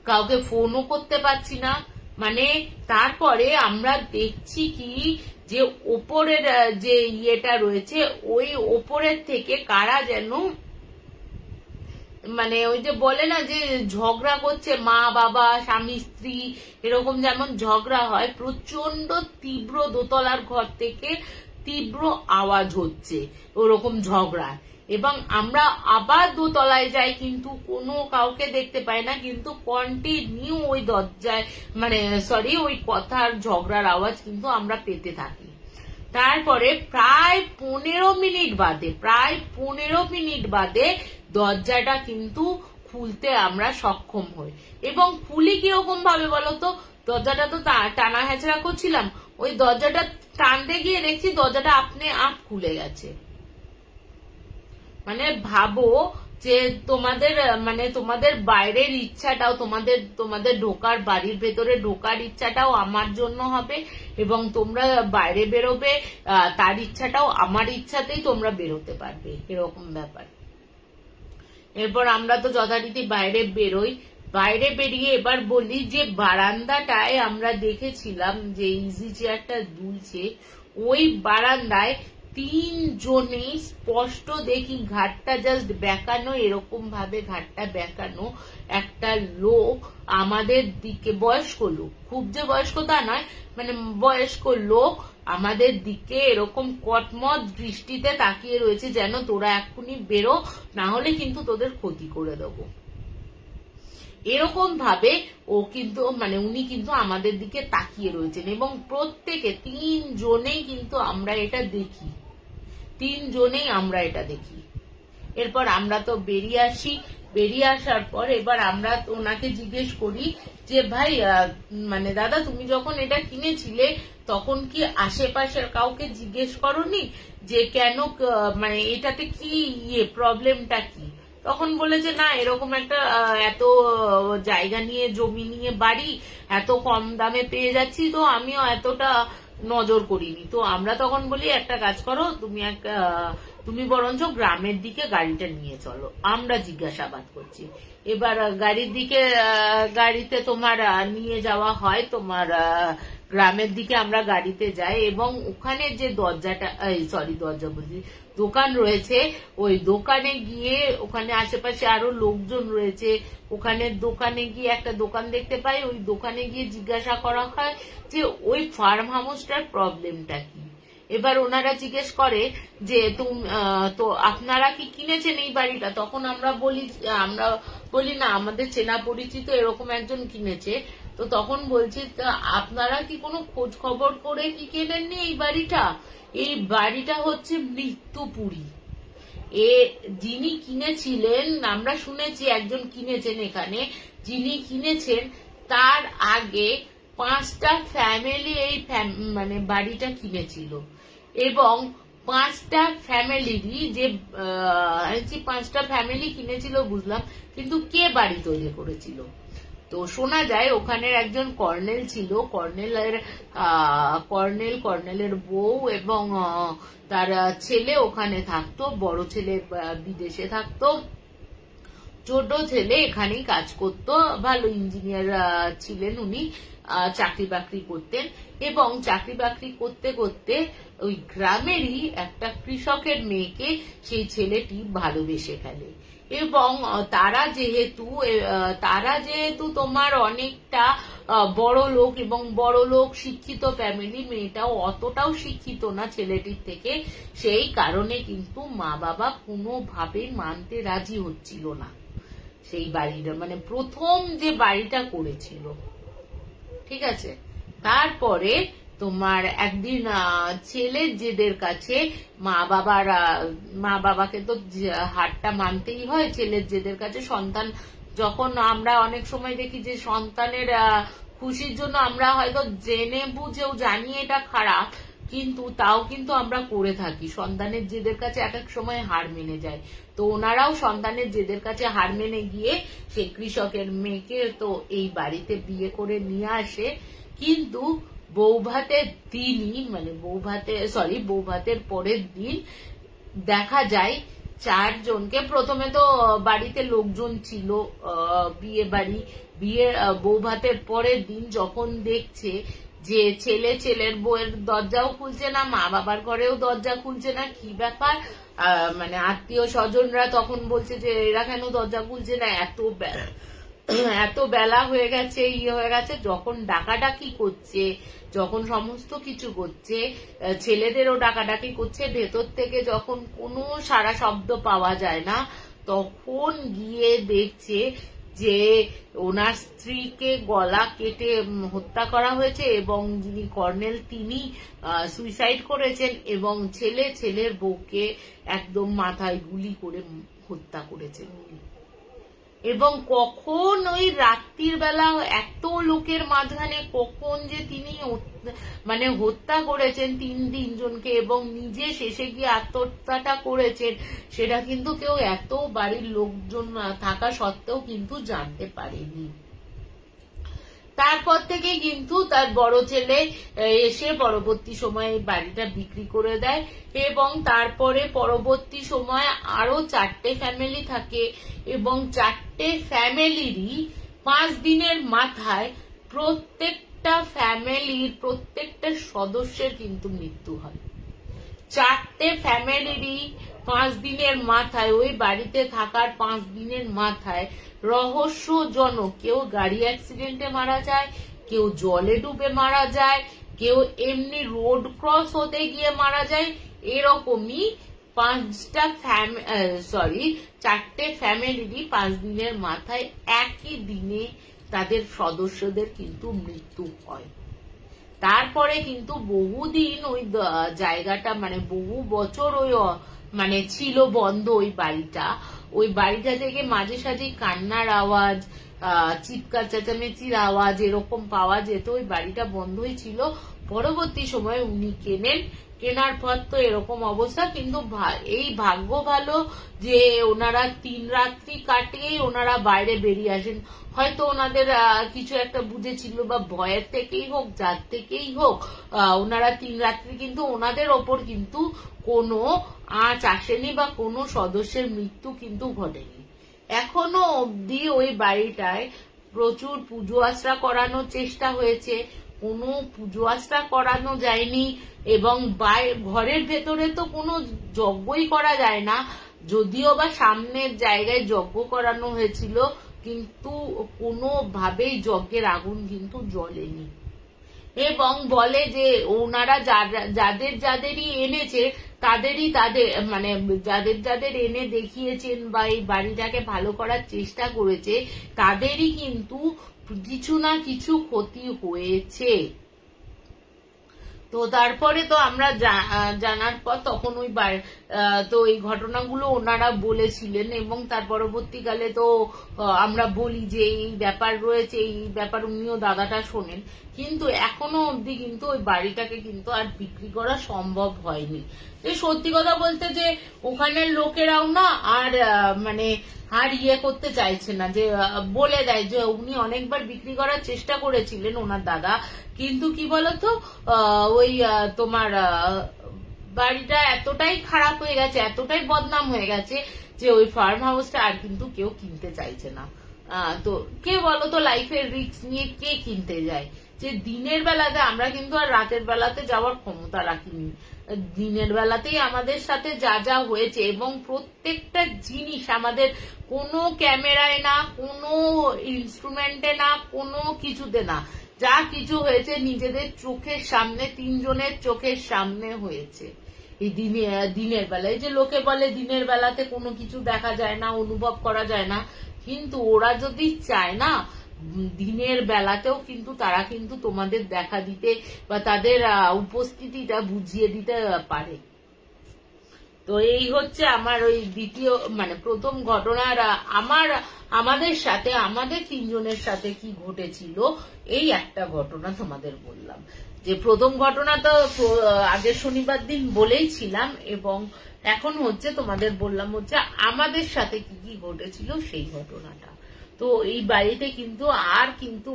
কাউকে ফোনও করতে পারছি না। মানে তারপরে আমরা দেখছি কি যে ওপরের যে ইয়েটা রয়েছে, ওই ওপরের থেকে কারা যেন মানে ওই যে বলে না যে ঝগড়া করছে, মা বাবা স্বামী স্ত্রী এরকম যেমন ঝগড়া হয়, প্রচন্ড তীব্র দোতলার ঘর থেকে তীব্র আওয়াজ হচ্ছে ওরকম ঝগড়া। এবং আমরা আবার দোতলায় যাই, কিন্তু কোনো কাউকে দেখতে পাই না, কিন্তু কন্টিনিউ ওই দরজায় মানে সরি ওই কথার ঝগড়ার আওয়াজ কিন্তু আমরা পেতে থাকি। তারপরে প্রায় 15 মিনিট বাদে দরজাটা কিন্তু খুলতে আমরা সক্ষম হই। এবং খুলি কিরকম ভাবে বলতো, দরজাটা তো টানা হেঁচড়া করছিলাম, ওই দরজাটা টানতে গিয়ে দেখছি দরজাটা আপনি আপ খুলে গেছে। মানে ভাবো যে তোমাদের বাইরের ইচ্ছাটাও, তোমাদের ঢোকার বাড়ির ভেতরে ঢোকার ইচ্ছাটাও আমার জন্য হবে, এবং তোমরা বাইরে বেরোবে তার ইচ্ছাটাও আমার ইচ্ছাতেই তোমরা বেরোতে পারবে, এরকম ব্যাপার। এরপর আমরা তো যথারীতি বাইরে বেরোই, বাইরে বেরিয়ে এবার বলি যে বারান্দাটায় আমরা দেখেছিলাম যে ইজি চেয়ারটা দুলছে, ওই বারান্দায় 3 জনেই স্পষ্ট দেখি ঘাটটা জাস্ট বেঁকানো, এরকম ভাবে ঘাটটা বেঁকানো একটা লোক আমাদের দিকে, বয়স্ক লোক, খুব যে বয়স্ক তা নয়, মানে বয়স্ক লোক আমাদের দিকে এরকম কটমট দৃষ্টিতে তাকিয়ে রয়েছে, যেন তোরা এক্ষুনি বেরো, না হলে কিন্তু তোদের ক্ষতি করে দেবো, এরকম ভাবে ও কিন্তু মানে উনি কিন্তু আমাদের দিকে তাকিয়ে রয়েছেন। এবং প্রত্যেকে 3 জনেই কিন্তু আমরা এটা দেখি, 3 জনেই আমরা এটা দেখি। এরপর আমরা তো বেরিয়ে আসি, বেরিয়ে আসার পর এবার আমরা ওনাকে জিজ্ঞেস করি যে ভাই মানে দাদা তুমি যখন এটা কিনেছিলে তখন কি আশেপাশের কাউকে জিজ্ঞেস করনি যে কেন মানে এটাতে কি প্রবলেমটা কি? তখন বলেছে না এরকম একটা এত জায়গা নিয়ে জমি নিয়ে বাড়ি এত কম দামে পেয়ে যাচ্ছি, তো আমিও এতটা নজর করিনি। তো আমরা তখন বলি একটা কাজ করো, তুমি বরঞ্চ গ্রামের দিকে গাড়িটা নিয়ে চলো, আমরা জিজ্ঞাসাবাদ করছি। এবার গাড়ির দিকে গাড়িতে তোমার নিয়ে যাওয়া হয়, তোমার গ্রামের দিকে আমরা গাড়িতে যাই এবং ওখানে যে দরজা বলছি দোকান রয়েছে, ওই দোকানে গিয়ে ওখানে আশেপাশে আরো লোকজন রয়েছে, ওখানে দোকানে গিয়ে একটা দোকান দেখতে পাই, ওই দোকানে গিয়ে জিজ্ঞাসা করা হয় যে ওই ফার্ম হাউসটার প্রবলেমটা কি। এবার ওনারা জিজ্ঞেস করে যে তো আপনারা কি কিনেছেন এই বাড়িটা? তখন আমরা বলি না, আমাদের চেনা পরিচিত এরকম একজন কিনেছে। তো তখন বলছি আপনারা কি কোনো খোঁজ খবর করে কি কেনেননি এই বাড়িটা? এই বাড়িটা হচ্ছে মৃত্যুপুরী। যিনি কিনেছিলেন, আমরা শুনেছি একজন কিনেছেন এখানে, যিনি কিনেছেন তার আগে 5টা ফ্যামিলি এই মানে বাড়িটা কিনেছিল এবং 5টা ফ্যামিলিরই যে 5টা ফ্যামিলি কিনেছিল বুঝলাম, কিন্তু কে বাড়ি তৈরি করেছিল? তো শোনা যায় ওখানের একজন কর্নেল ছিল, কর্নেলের বউ এবং তার ছেলে ওখানে থাকতো, বড় ছেলে বিদেশে থাকতো, ছোট ছেলে এখানেই কাজ করতো, ভালো ইঞ্জিনিয়ার ছিলেন উনি, চাকরি বাকরি করতেন এবং চাকরি বাকরি করতে করতে ওই গ্রামেরই একটা কৃষকের মেয়েকে সেই ছেলেটি ভালোবেসে ফেলে এবং তারা যেহেতু তোমার অনেকটা বড় লোক এবং বড় লোক শিক্ষিত ফ্যামিলি, মেয়েটাও অতটাও শিক্ষিত না ছেলেটির থেকে, সেই কারণে কিন্তু মা বাবা কোনোভাবে মানতে রাজি হচ্ছিল না সেই বাড়িটা, মানে প্রথম যে বাড়িটা করেছিল। ঠিক আছে, তারপরে তোমার একদিন ছেলের জেদের কাছে মা বাবাকে তো হারটা মানতেই হয়, ছেলের জেদের কাছে সন্তান, যখন আমরা অনেক সময় দেখি যে সন্তানের খুশির জন্য আমরা হয়তো জেনে বুঝেও জানি এটা খারাপ, কিন্তু তাও কিন্তু আমরা করে থাকি, সন্তানের জেদের কাছে এক এক সময় হার মেনে যায়। তো ওনারাও সন্তানের জেদের কাছে হার মেনে গিয়ে সে কৃষকের মেয়েকে তো এই বাড়িতে বিয়ে করে নিয়ে আসে। কিন্তু বৌভাতের দিনই, মানে বৌভাতের পরের দিন দেখা যায় 4 জনকে, প্রথমে তো বাড়িতে লোকজন ছিল, বৌভাতের পরের দিন যখন দেখছে যে ছেলের বউয়ের দরজাও খুলছে না, মা বাবার ঘরেও দরজা খুলছে না, কি ব্যাপার, মানে আত্মীয় স্বজনরা তখন বলছে যে এরা কেন দরজা খুলছে না, এত বেলা হয়ে গেছে, হয়ে গেছে। যখন ডাকাডাকি করছে, যখন সমস্ত কিছু করছে, ছেলেদেরও ডাকাডাকি করছে, ভেতর থেকে যখন কোনো সারা শব্দ পাওয়া যায় না, তখন গিয়ে দেখছে যে ওনার স্ত্রীকে গলা কেটে হত্যা করা হয়েছে এবং যিনি কর্নেল তিনি সুইসাইড করেছেন এবং ছেলের বউকে একদম মাথায় গুলি করে হত্যা করেছেন। এবং কখন ওই রাত্রির বেলা এত লোকের মাঝখানে কখন যে তিনি মানে হত্যা করেছেন 3 জনকে এবং নিজে শেষে গিয়ে আত্মহত্যাটা করেছেন, সেটা কিন্তু কেউ এত বাড়ির লোকজন থাকা সত্ত্বেও কিন্তু জানতে পারেনি। তারপর থেকে কিন্তু তার বড় ছেলে এসে পরবর্তী সময়ে বাড়িটা বিক্রি করে দেয় এবং তারপরে পরবর্তী সময় আরো 4টে ফ্যামিলি থাকে এবং 4টে ফ্যামিলিরই 5 দিনের মাথায় প্রত্যেকটা ফ্যামিলির প্রত্যেকটা সদস্যের কিন্তু মৃত্যু হয়। 4টে ফ্যামিলিরই 5 দিনের মাথায়, ওই বাড়িতে থাকার 5 দিনের মাথায় রহস্যজনক, কেউ গাড়ি অ্যাক্সিডেন্টে মারা যায়, কেউ জলে ডুবে মারা যায়, কেউ এমনি রোড ক্রস হতে গিয়ে মারা যায়। এরকমই 4টে ফ্যামিলিরই 5 দিনের মাথায় একই দিনে তাদের সদস্যদের কিন্তু মৃত্যু হয়। তারপরে কিন্তু বহুদিন ওই জায়গাটা, মানে বহু বছর ওই মানে ছিল বন্ধ ওই বাড়িটা থেকে মাঝে সাঝে কান্নার আওয়াজ, চিৎকার চেঁচামেচির আওয়াজ এরকম পাওয়া যেত। ওই বাড়িটা বন্ধই ছিল। পরবর্তী সময় উনি কেনার পর তো এরকম অবস্থা। কিন্তু এই ভাগ্য ভালো যে ওনারা 3 রাত্রি কাটিয়েই ওনারা বাইরে বেরিয়ে আসেন। হয়তো ওনাদের কিছু একটা বুঝেছিল বা ভয়ের থেকেই হোক, যার থেকেই হোক, ওনারা 3 রাত্রি কিন্তু ওনাদের ওপর কিন্তু কোনো আঁচ আসেনি বা কোনো সদস্যের মৃত্যু কিন্তু ঘটেনি। এখনো অবধি ওই বাড়িটায় প্রচুর পুজো আশ্রা করানোর চেষ্টা হয়েছে, কোনো পুজো আশ্রা করানো যায়নি। এবং ঘরের ভেতরে তো কোনো যজ্ঞই করা যায় না, যদিও বা সামনের জায়গায় যজ্ঞ করানো হয়েছিল, কিন্তু কোনোভাবেই যজ্ঞের আগুন কিন্তু জ্বলেনি। এবং বলে যে ওনারা যাদেরই এনেছে যাদের এনে দেখিয়েছেন বা এই বাড়িটাকে ভালো করার চেষ্টা করেছে, তাদেরই কিন্তু কিছু না কিছু ক্ষতি হয়েছে। তো তারপরে তো আমরা জানার পর তখন তো এই ঘটনাগুলো ওনারা বলেছিলেন। এবং তার পরবর্তীকালে তো আমরা বলি যে এই ব্যাপার রয়েছে, এই ব্যাপার উনিও দাদাটা শোনেন। কিন্তু এখনো অবধি কিন্তু ওই বাড়িটাকে কিন্তু আর বিক্রি করা সম্ভব হয়নি। সত্যি কথা বলতে যে ওখানের লোকেরাও না আর ইয়ে করতে চাইছে না, যে বলে দেয় যে উনি অনেকবার বিক্রি করার চেষ্টা করেছিলেন ওনার দাদা, কিন্তু কি বলতো ওই তোমার বাড়িটা এতটাই খারাপ হয়ে গেছে, এতটাই বদনাম হয়ে গেছে যে ওই ফার্ম হাউসটা আর কিন্তু কেউ কিনতে চাইছে না। তো কে বলতো লাইফের রিস্ক নিয়ে কে কিনতে যায়? যে দিনের বেলাতে আমরা কিন্তু আর রাতের বেলাতে যাওয়ার ক্ষমতা রাখিনি। দিনের বেলাতেই আমাদের সাথে যা যা হয়েছে, এবং প্রত্যেকটা জিনিস আমাদের কোনো ক্যামেরায় না, কোনো ইনস্ট্রুমেন্টে না, কোনো কিছুতে না, যা কিছু হয়েছে নিজেদের চোখের সামনে, 3 জনের চোখের সামনে হয়েছে। এই দিনের বেলায় যে লোকে বলে দিনের বেলাতে কোনো কিছু দেখা যায় না, অনুভব করা যায় না, কিন্তু ওরা যদি চায় না দিনের বেলাতেও কিন্তু তারা কিন্তু তোমাদের দেখা দিতে বা তাদের উপস্থিতিটা বুঝিয়ে দিতে পারে। তো এই হচ্ছে আমার ওই প্রথম ঘটনার আমাদের সাথে, আমাদের 3 জনের সাথে কি ঘটেছিল, এই একটা ঘটনা তোমাদের বললাম। যে প্রথম ঘটনা তো আগের শনিবার দিন বলেই ছিলাম, এবং এখন হচ্ছে তোমাদের বললাম হচ্ছে আমাদের সাথে কি কি ঘটেছিল সেই ঘটনাটা। তো এই বাড়িতে কিন্তু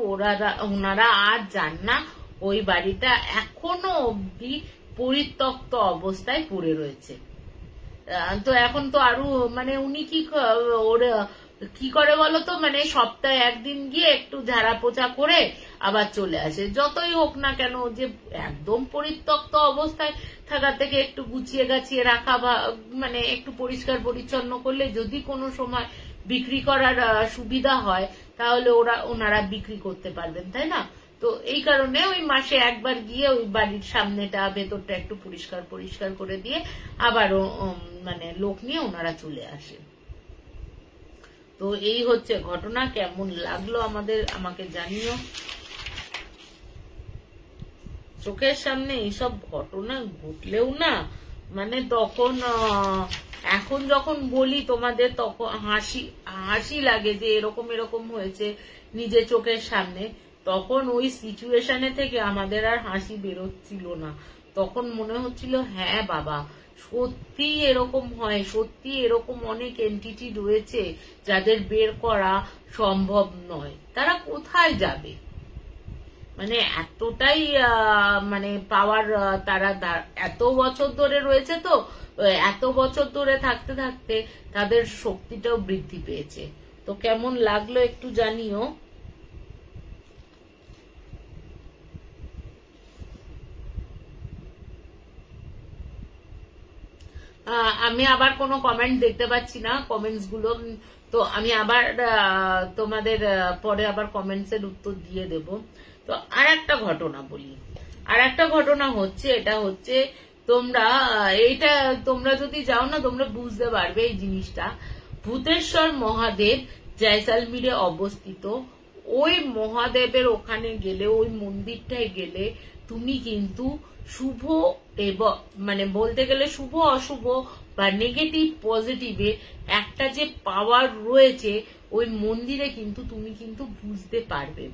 ওনারা আর যান না। ওই বাড়িটা এখনো অবধি পরিত্যক্ত অবস্থায় পড়ে রয়েছে। তো এখন তো আরো উনি কি করে বলতো, সপ্তাহে একদিন গিয়ে একটু ঝাড়া পোছা করে আবার চলে আসে। যতই হোক না কেন, যে একদম পরিত্যক্ত অবস্থায় থাকার থেকে একটু গুছিয়ে গাছিয়ে রাখা বা একটু পরিষ্কার পরিচ্ছন্ন করলে যদি কোনো সময় বিক্রি করার সুবিধা হয়, তাহলে ওনারা বিক্রি করতে পারবেন, তাই না? তো এই কারণে ওই মাসে একবার গিয়ে ওই বাড়ির সামনেটা, ভেতরটা একটু পরিষ্কার করে দিয়ে আবারও লোক নিয়ে ওনারা চলে আসে। তো এই হচ্ছে ঘটনা। কেমন লাগলো আমাকে জানিও। চোখের সামনে এইসব ঘটনা ঘটলেও না তখন এখন যখন বলি তোমাদের তখন হাসি লাগে যে এরকম হয়েছে নিজের চোখের সামনে। তখন ওই সিচুয়েশনে থেকে আমাদের আর হাসি বেরোচ্ছিল না। তখন মনে হচ্ছিল হ্যাঁ বাবা, সত্যি এরকম হয়, সত্যি এরকম অনেক এন্টিটি রয়েছে যাদের বের করা সম্ভব নয়। তারা কোথায় যাবে? এতটাই পাওয়ার, তারা এত বছর ধরে রয়েছে, তো এত বছর ধরে থাকতে থাকতে তাদের শক্তিটাও বৃদ্ধি পেয়েছে। তো কেমন লাগলো একটু জানিও। আমি আবার কোনো কমেন্ট দেখতে পাচ্ছি না, কমেন্টস গুলো। তো আমি আবার তোমাদের পরে আবার কমেন্টস এর উত্তর দিয়ে দেব। তো আর একটা ঘটনা বলি। আর একটা ঘটনা হচ্ছে, এটা হচ্ছে তোমরা যদি যাও না, তোমরা বুঝতে পারবে এই জিনিসটা। ভূতেশ্বর মহাদেব জয়সালমীরে অবস্থিত। ওই মহাদেবের ওখানে গেলে, ওই মন্দিরটায় গেলে তুমি কিন্তু শুভ এবং বলতে গেলে শুভ অশুভ বা নেগেটিভ পজিটিভে একটা যে পাওয়ার রয়েছে, ওই মন্দিরে কিন্তু তুমি কিন্তু বুঝতে পারবে।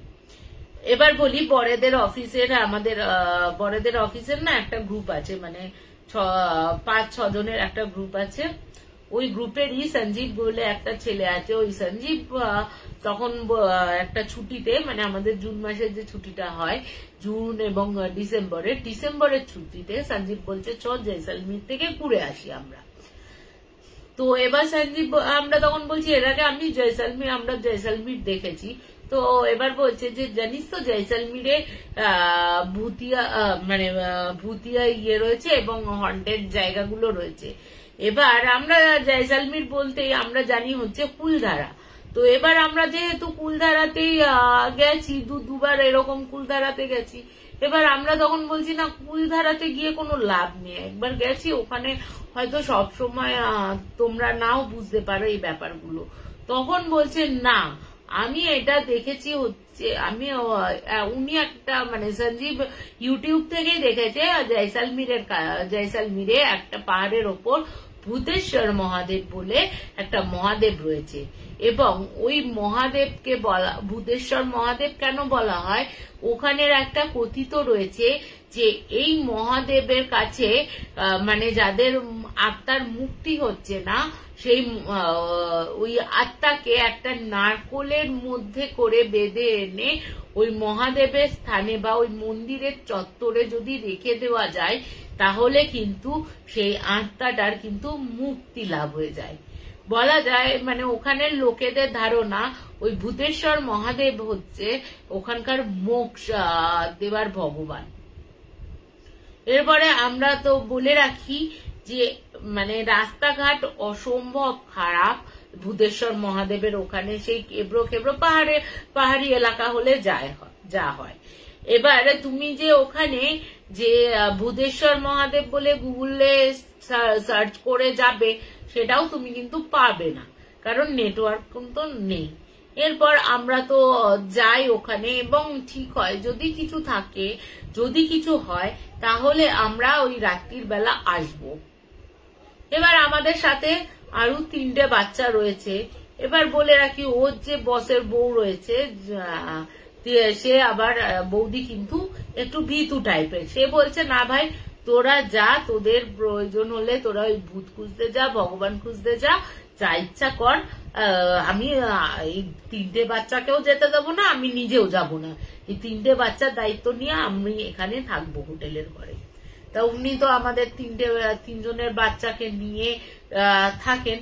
এবার বলি বড়দের অফিসের, আমাদের বড়দের অফিসের না একটা গ্রুপ আছে, মানে 5-6 জনের একটা গ্রুপ আছে। ওই গ্রুপেরই সঞ্জীব বলে একটা ছেলে আছে। ওই সঞ্জীব তখন একটা ছুটিতে, মানে আমাদের জুন মাসের যে ছুটিটা হয়, জুন এবং ডিসেম্বরের ছুটিতে সঞ্জীব বলছে চল জয়সলমীর থেকে ঘুরে আসি আমরা। তো এবার সঞ্জীব, আমরা তখন বলছি এর আগে আমরা জয়সলমীর দেখেছি। তো এবার বলছে যে জানিস তো জয়সলমীরে ভুতিয়া ইয়ে রয়েছে এবং হন্টেড জায়গাগুলো রয়েছে। এবার আমরা জয়সলমীর বলতেই আমরা জানি হচ্ছে কুলধারা। তো এবার আমরা যেহেতু কুলধারাতেই গেছি, দুবার এরকম কুলধারাতে গেছি, এবার আমরা তখন বলছি না কুলধারাতে গিয়ে কোনো লাভ নেই, একবার গেছি ওখানে হয়তো সব সময় তোমরা নাও বুঝতে পারো এই ব্যাপারগুলো। তখন বলছে না আমি এটা দেখেছি, হচ্ছে উনি একটা মানে সঞ্জীব ইউটিউব থেকেই দেখেছে জয়সলমীরে একটা পাহাড়ের ওপর ভূতেশ্বর মহাদেব বলে একটা মহাদেব রয়েছে, এবং ওই মহাদেবকে ভূতেশ্বর মহাদেব কেন বলা হয়, ওখানের একটা কথিত রয়েছে যে এই মহাদেবের কাছে মানে যাদের আত্মার মুক্তি হচ্ছে না, সেই ওই আত্মাকে একটা নারকোলের মধ্যে করে বেঁধে এনে ওই মহাদেবের স্থানে বা ওই মন্দিরের চত্বরে যদি রেখে দেওয়া যায়, তাহলে কিন্তু সেই আত্মাটার কিন্তু মুক্তি লাভ হয়ে যায়। বলা যায় মানে ওখানের লোকেদের ধারণা ওই ভূতেশ্বর মহাদেব হচ্ছে ওখানকার মোক্ষ দেওয়ার ভগবান। এরপরে আমরা তো বলে রাখি যে মানে রাস্তাঘাট অসম্ভব খারাপ ভূতেশ্বর মহাদেবের ওখানে, সেই কেব্রো পাহাড়ি এলাকা হলে যা হয়। এবারে তুমি যে ওখানে যে ভূতেশ্বর মহাদেব বলে গুগলে সার্চ করে যাবে, সেটাও তুমি কিন্তু পাবে না, কারণ নেটওয়ার্ক কিন্তু নেই। এরপর আমরা তো যাই ওখানে, এবং ঠিক হয় যদি কিছু থাকে, যদি কিছু হয় তাহলে আমরা ওই রাত্রির বেলা আসবো। এবার আমাদের সাথে আরো 3টে বাচ্চা রয়েছে। এবার বলে রাখি ওর যে বসের বউ রয়েছে, সে আবার বৌদি কিন্তু একটু ভীতু টাইপের। সে বলছে না ভাই তোরা যা, তোদের প্রয়োজন হলে তোরা ওই ভূত খুঁজতে যা, ভগবান খুঁজতে যা ইচ্ছা কর, আমি এই 3টে বাচ্চাকেও যেতে দেবো না, আমি নিজেও যাব না, এই 3টে বাচ্চার দায়িত্ব নিয়ে আমি এখানে থাকবো হোটেলের ঘরে। তা উনি তো আমাদের 3 জনের বাচ্চাকে নিয়ে থাকেন।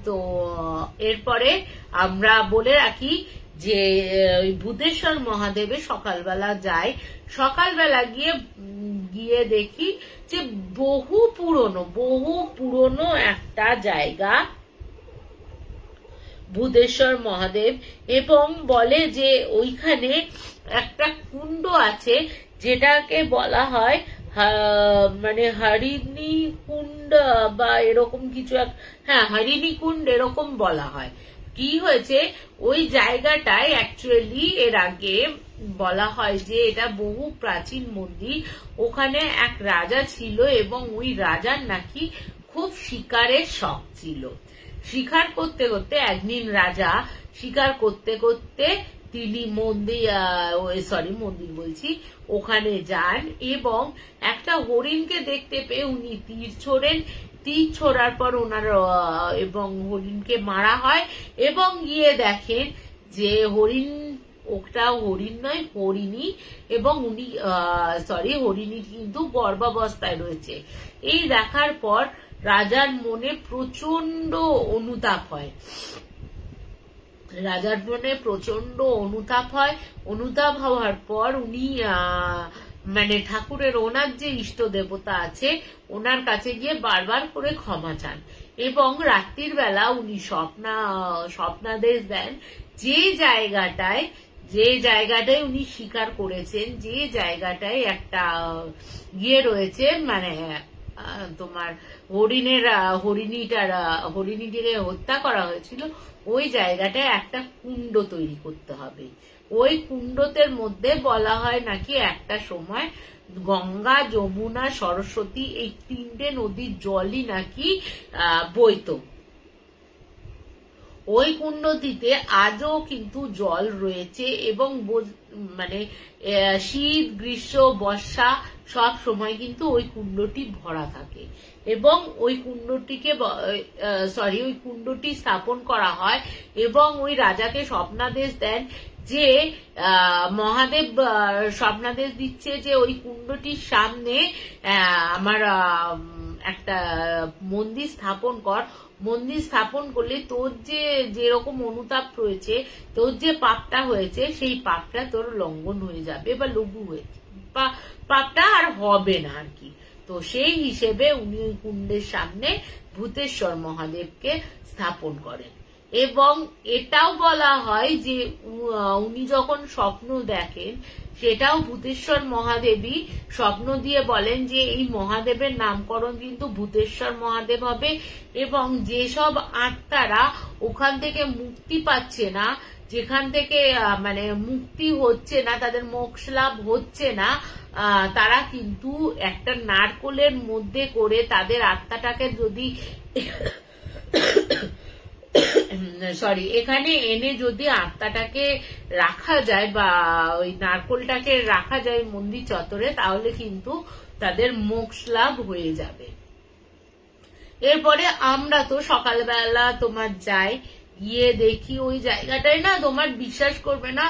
তো এরপরে আমরা বলে রাখি যে ওই ভূতেশ্বর মহাদেবে সকালবেলা যাই। সকালবেলা গিয়ে দেখি যে বহু পুরনো একটা জায়গা ভূতেশ্বর মহাদেব, এবং বলে যে ওইখানে একটা কুণ্ড আছে যেটাকে বলা হয় মানে হরিণী কুণ্ড বা এরকম কিছু, হ্যাঁ হরিণী কুণ্ড এরকম বলা হয়। কি হয়েছে ওই জায়গাটায় অ্যাকচুয়ালি এর আগে বলা হয় যে এটা বহু প্রাচীন মন্দির, ওখানে এক রাজা ছিল এবং ওই রাজার নাকি খুব শিকারের শখ ছিল। শিকার করতে করতে একদিন রাজা শিকার করতে করতে তিনি মন্দির বলছি ওখানে যান, এবং একটা হরিণকে দেখতে পেয়ে উনি তীর ছোড়েন। তীর ছোড়ার পর ওনার এবং হরিণকে মারা হয়, এবং গিয়ে দেখেন যে ওটা হরিণ নয় হরিণী, এবং উনি হরিণী কিন্তু গর্ভাবস্থায় রয়েছে। এই দেখার পর রাজার মনে প্রচন্ড অনুতাপ হয়। অনুতাপ হওয়ার পর উনি মানে ঠাকুরের ওনার যে ইষ্ট দেবতা আছে ওনার কাছে গিয়ে বারবার করে ক্ষমা চান, এবং রাত্রির বেলা উনি স্বপ্নাদেশ দেন যে জায়গাটায় উনি শিকার করেছেন, যে জায়গাটায় একটা রয়েছে মানে তোমার হরিণীটিকে হত্যা করা হয়েছিল, ওই জায়গাটায় একটা কুণ্ড তৈরি করতে হবে। ওই কুণ্ডতের মধ্যে বলা হয় নাকি একটা সময় গঙ্গা, যমুনা, সরস্বতী এই 3টে নদীর জলই নাকি বইতো। ওই কুণ্ডটিতে আজও কিন্তু জল রয়েছে এবং মানে শীত গ্রীষ্ম বর্ষা সব সময় কিন্তু ওই কুণ্ডটি ভরা থাকে এবং ওই কুণ্ডটিকে ওই কুণ্ডটি স্থাপন করা হয় এবং ওই রাজাকে স্বপ্নাদেশ দেন যে মহাদেব স্বপ্নাদেশ দিচ্ছে যে ওই কুণ্ডটির সামনে আমার একটা মন্দির স্থাপন কর, মন্দির স্থাপন করলে তোর যে যেরকম অনুতাপ রয়েছে, তোর যে পাপটা হয়েছে সেই পাপটা তোর লঙ্ঘন হয়ে যাবে বা লঘু হয়েছে, পাপটা আর হবে না আর কি। তো সেই হিসেবে উনি ওই কুণ্ডের সামনে ভূতেশ্বর মহাদেবকে স্থাপন করেন এবং এটাও বলা হয় যে উনি যখন স্বপ্ন দেখেন সেটাও ভূতেশ্বর মহাদেবী স্বপ্ন দিয়ে বলেন যে এই মহাদেবের নামকরণ কিন্তু ভূতেশ্বর মহাদেব হবে এবং যেসব আত্মারা ওখান থেকে মুক্তি পাচ্ছে না, যেখান থেকে মানে মুক্তি হচ্ছে না, তাদের মোক্ষ লাভ হচ্ছে না, তারা কিন্তু একটা নারকোলের মধ্যে করে তাদের আত্মাটাকে যদি এখানে এনে যদি আত্মাটাকে রাখা যায় বা ওই নারকোলটাকে রাখা যায় মন্দির চত্বরে, তাহলে কিন্তু তাদের মোক্ষ লাভ হয়ে যাবে। এরপরে আমরা তো সকালবেলা তোমার যাই, গিয়ে দেখি ওই জায়গাটায় না তোমার বিশ্বাস করবে না,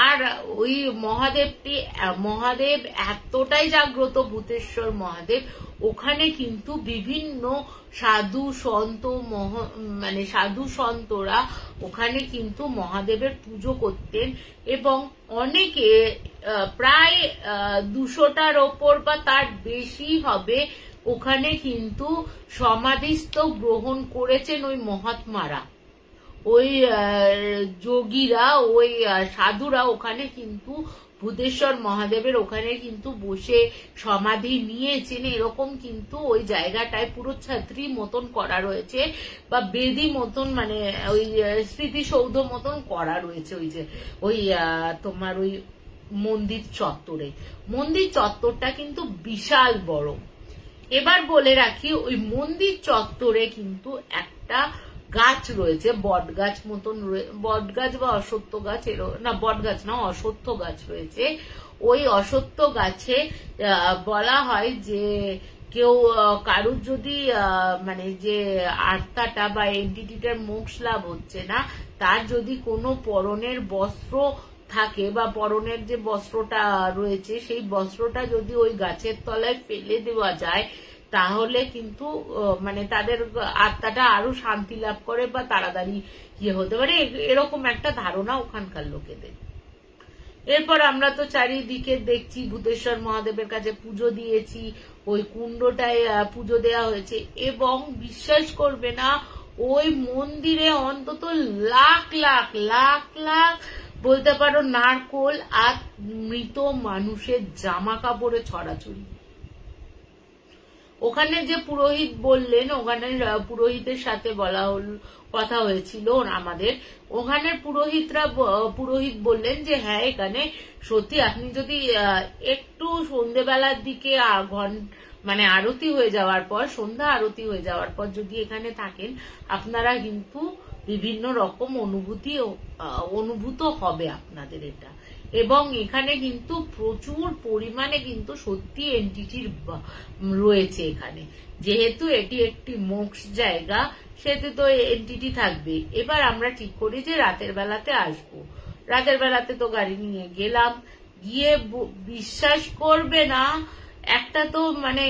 আর ওই মহাদেব এতটাই জাগ্রত, ভূতেশ্বর মহাদেব, ওখানে কিন্তু বিভিন্ন সাধু সন্তরা ওখানে কিন্তু মহাদেবের পুজো করতেন এবং অনেকে প্রায় 200টার ওপর বা তার বেশি হবে ওখানে কিন্তু সমাধিস্থ গ্রহণ করেছেন ওই মহাত্মারা, ওই যোগীরা, ওই সাধুরা ওখানে কিন্তু ভূতেশ্বর মহাদেবের ওখানে কিন্তু বসে সমাধি নিয়েছেন। এরকম কিন্তু ওই জায়গাটায় পুরো ছাত্রী মতন করা রয়েছে বা বেদি মতন, মানে ওই স্মৃতিসৌধ মতন করা রয়েছে ওই তোমার ওই মন্দির চত্বরে। মন্দির চত্বরটা কিন্তু বিশাল বড়। এবার বলে রাখি, ওই মন্দির চত্বরে কিন্তু একটা গাছ রয়েছে, বট গাছ মতন, বট গাছ বা অশ্বত্থ গাছ, না বট গাছ না, অশ্বত্থ গাছ রয়েছে। ওই অশ্বত্থ গাছে বলা হয় যে কেউ কারুর যদি মানে যে আত্মাটা বা এন্টিটিটার মোক্ষ লাভ হচ্ছে না, তার যদি কোনো পরনের বস্ত্র থাকে বা পরনের যে বস্ত্রটা রয়েছে সেই বস্ত্রটা যদি ওই গাছের তলায় ফেলে দেওয়া যায়, তাহলে কিন্তু মানে তাদের আত্মাটা আরো শান্তি লাভ করে বা তাড়াতাড়ি হতে পারে, এরকম একটা ধারণা ওখানকার লোকেদের। এরপর আমরা তো চারিদিকে দেখছি, ভূতেশ্বর মহাদেবের কাছে পুজো দিয়েছি, ওই কুণ্ডটায় পুজো দেওয়া হয়েছে এবং বিশ্বাস করবে না, ওই মন্দিরে অন্তত লাখ লাখ লাখ লাখ বলতে পারো নারকোল আর মৃত মানুষের জামা কাপড়ে ছড়াছড়ি। ওখানে যে পুরোহিত বললেন, ওখানে পুরোহিতের সাথে কথা হয়েছিল আমাদের, ওখানের পুরোহিত বললেন যে হ্যাঁ, এখানে সত্যি আপনি যদি একটু সন্ধ্যেবেলার দিকে মানে আরতি হয়ে যাওয়ার পর, সন্ধ্যা আরতি হয়ে যাওয়ার পর যদি এখানে থাকেন, আপনারা কিন্তু বিভিন্ন রকম অনুভূত হবে আপনাদের এটা। এবং এখানে কিন্তু প্রচুর পরিমাণে কিন্তু সত্যি এন্টিটির রয়েছে এখানে, যেহেতু এটি একটি মোক্ষ জায়গা, সেহেতু তো এন্টিটি থাকবে। এবার আমরা ঠিক করি যে রাতের বেলাতে আসবো। রাতের বেলাতে তো গাড়ি নিয়ে গেলাম, গিয়ে বিশ্বাস করবে না, একটা তো মানে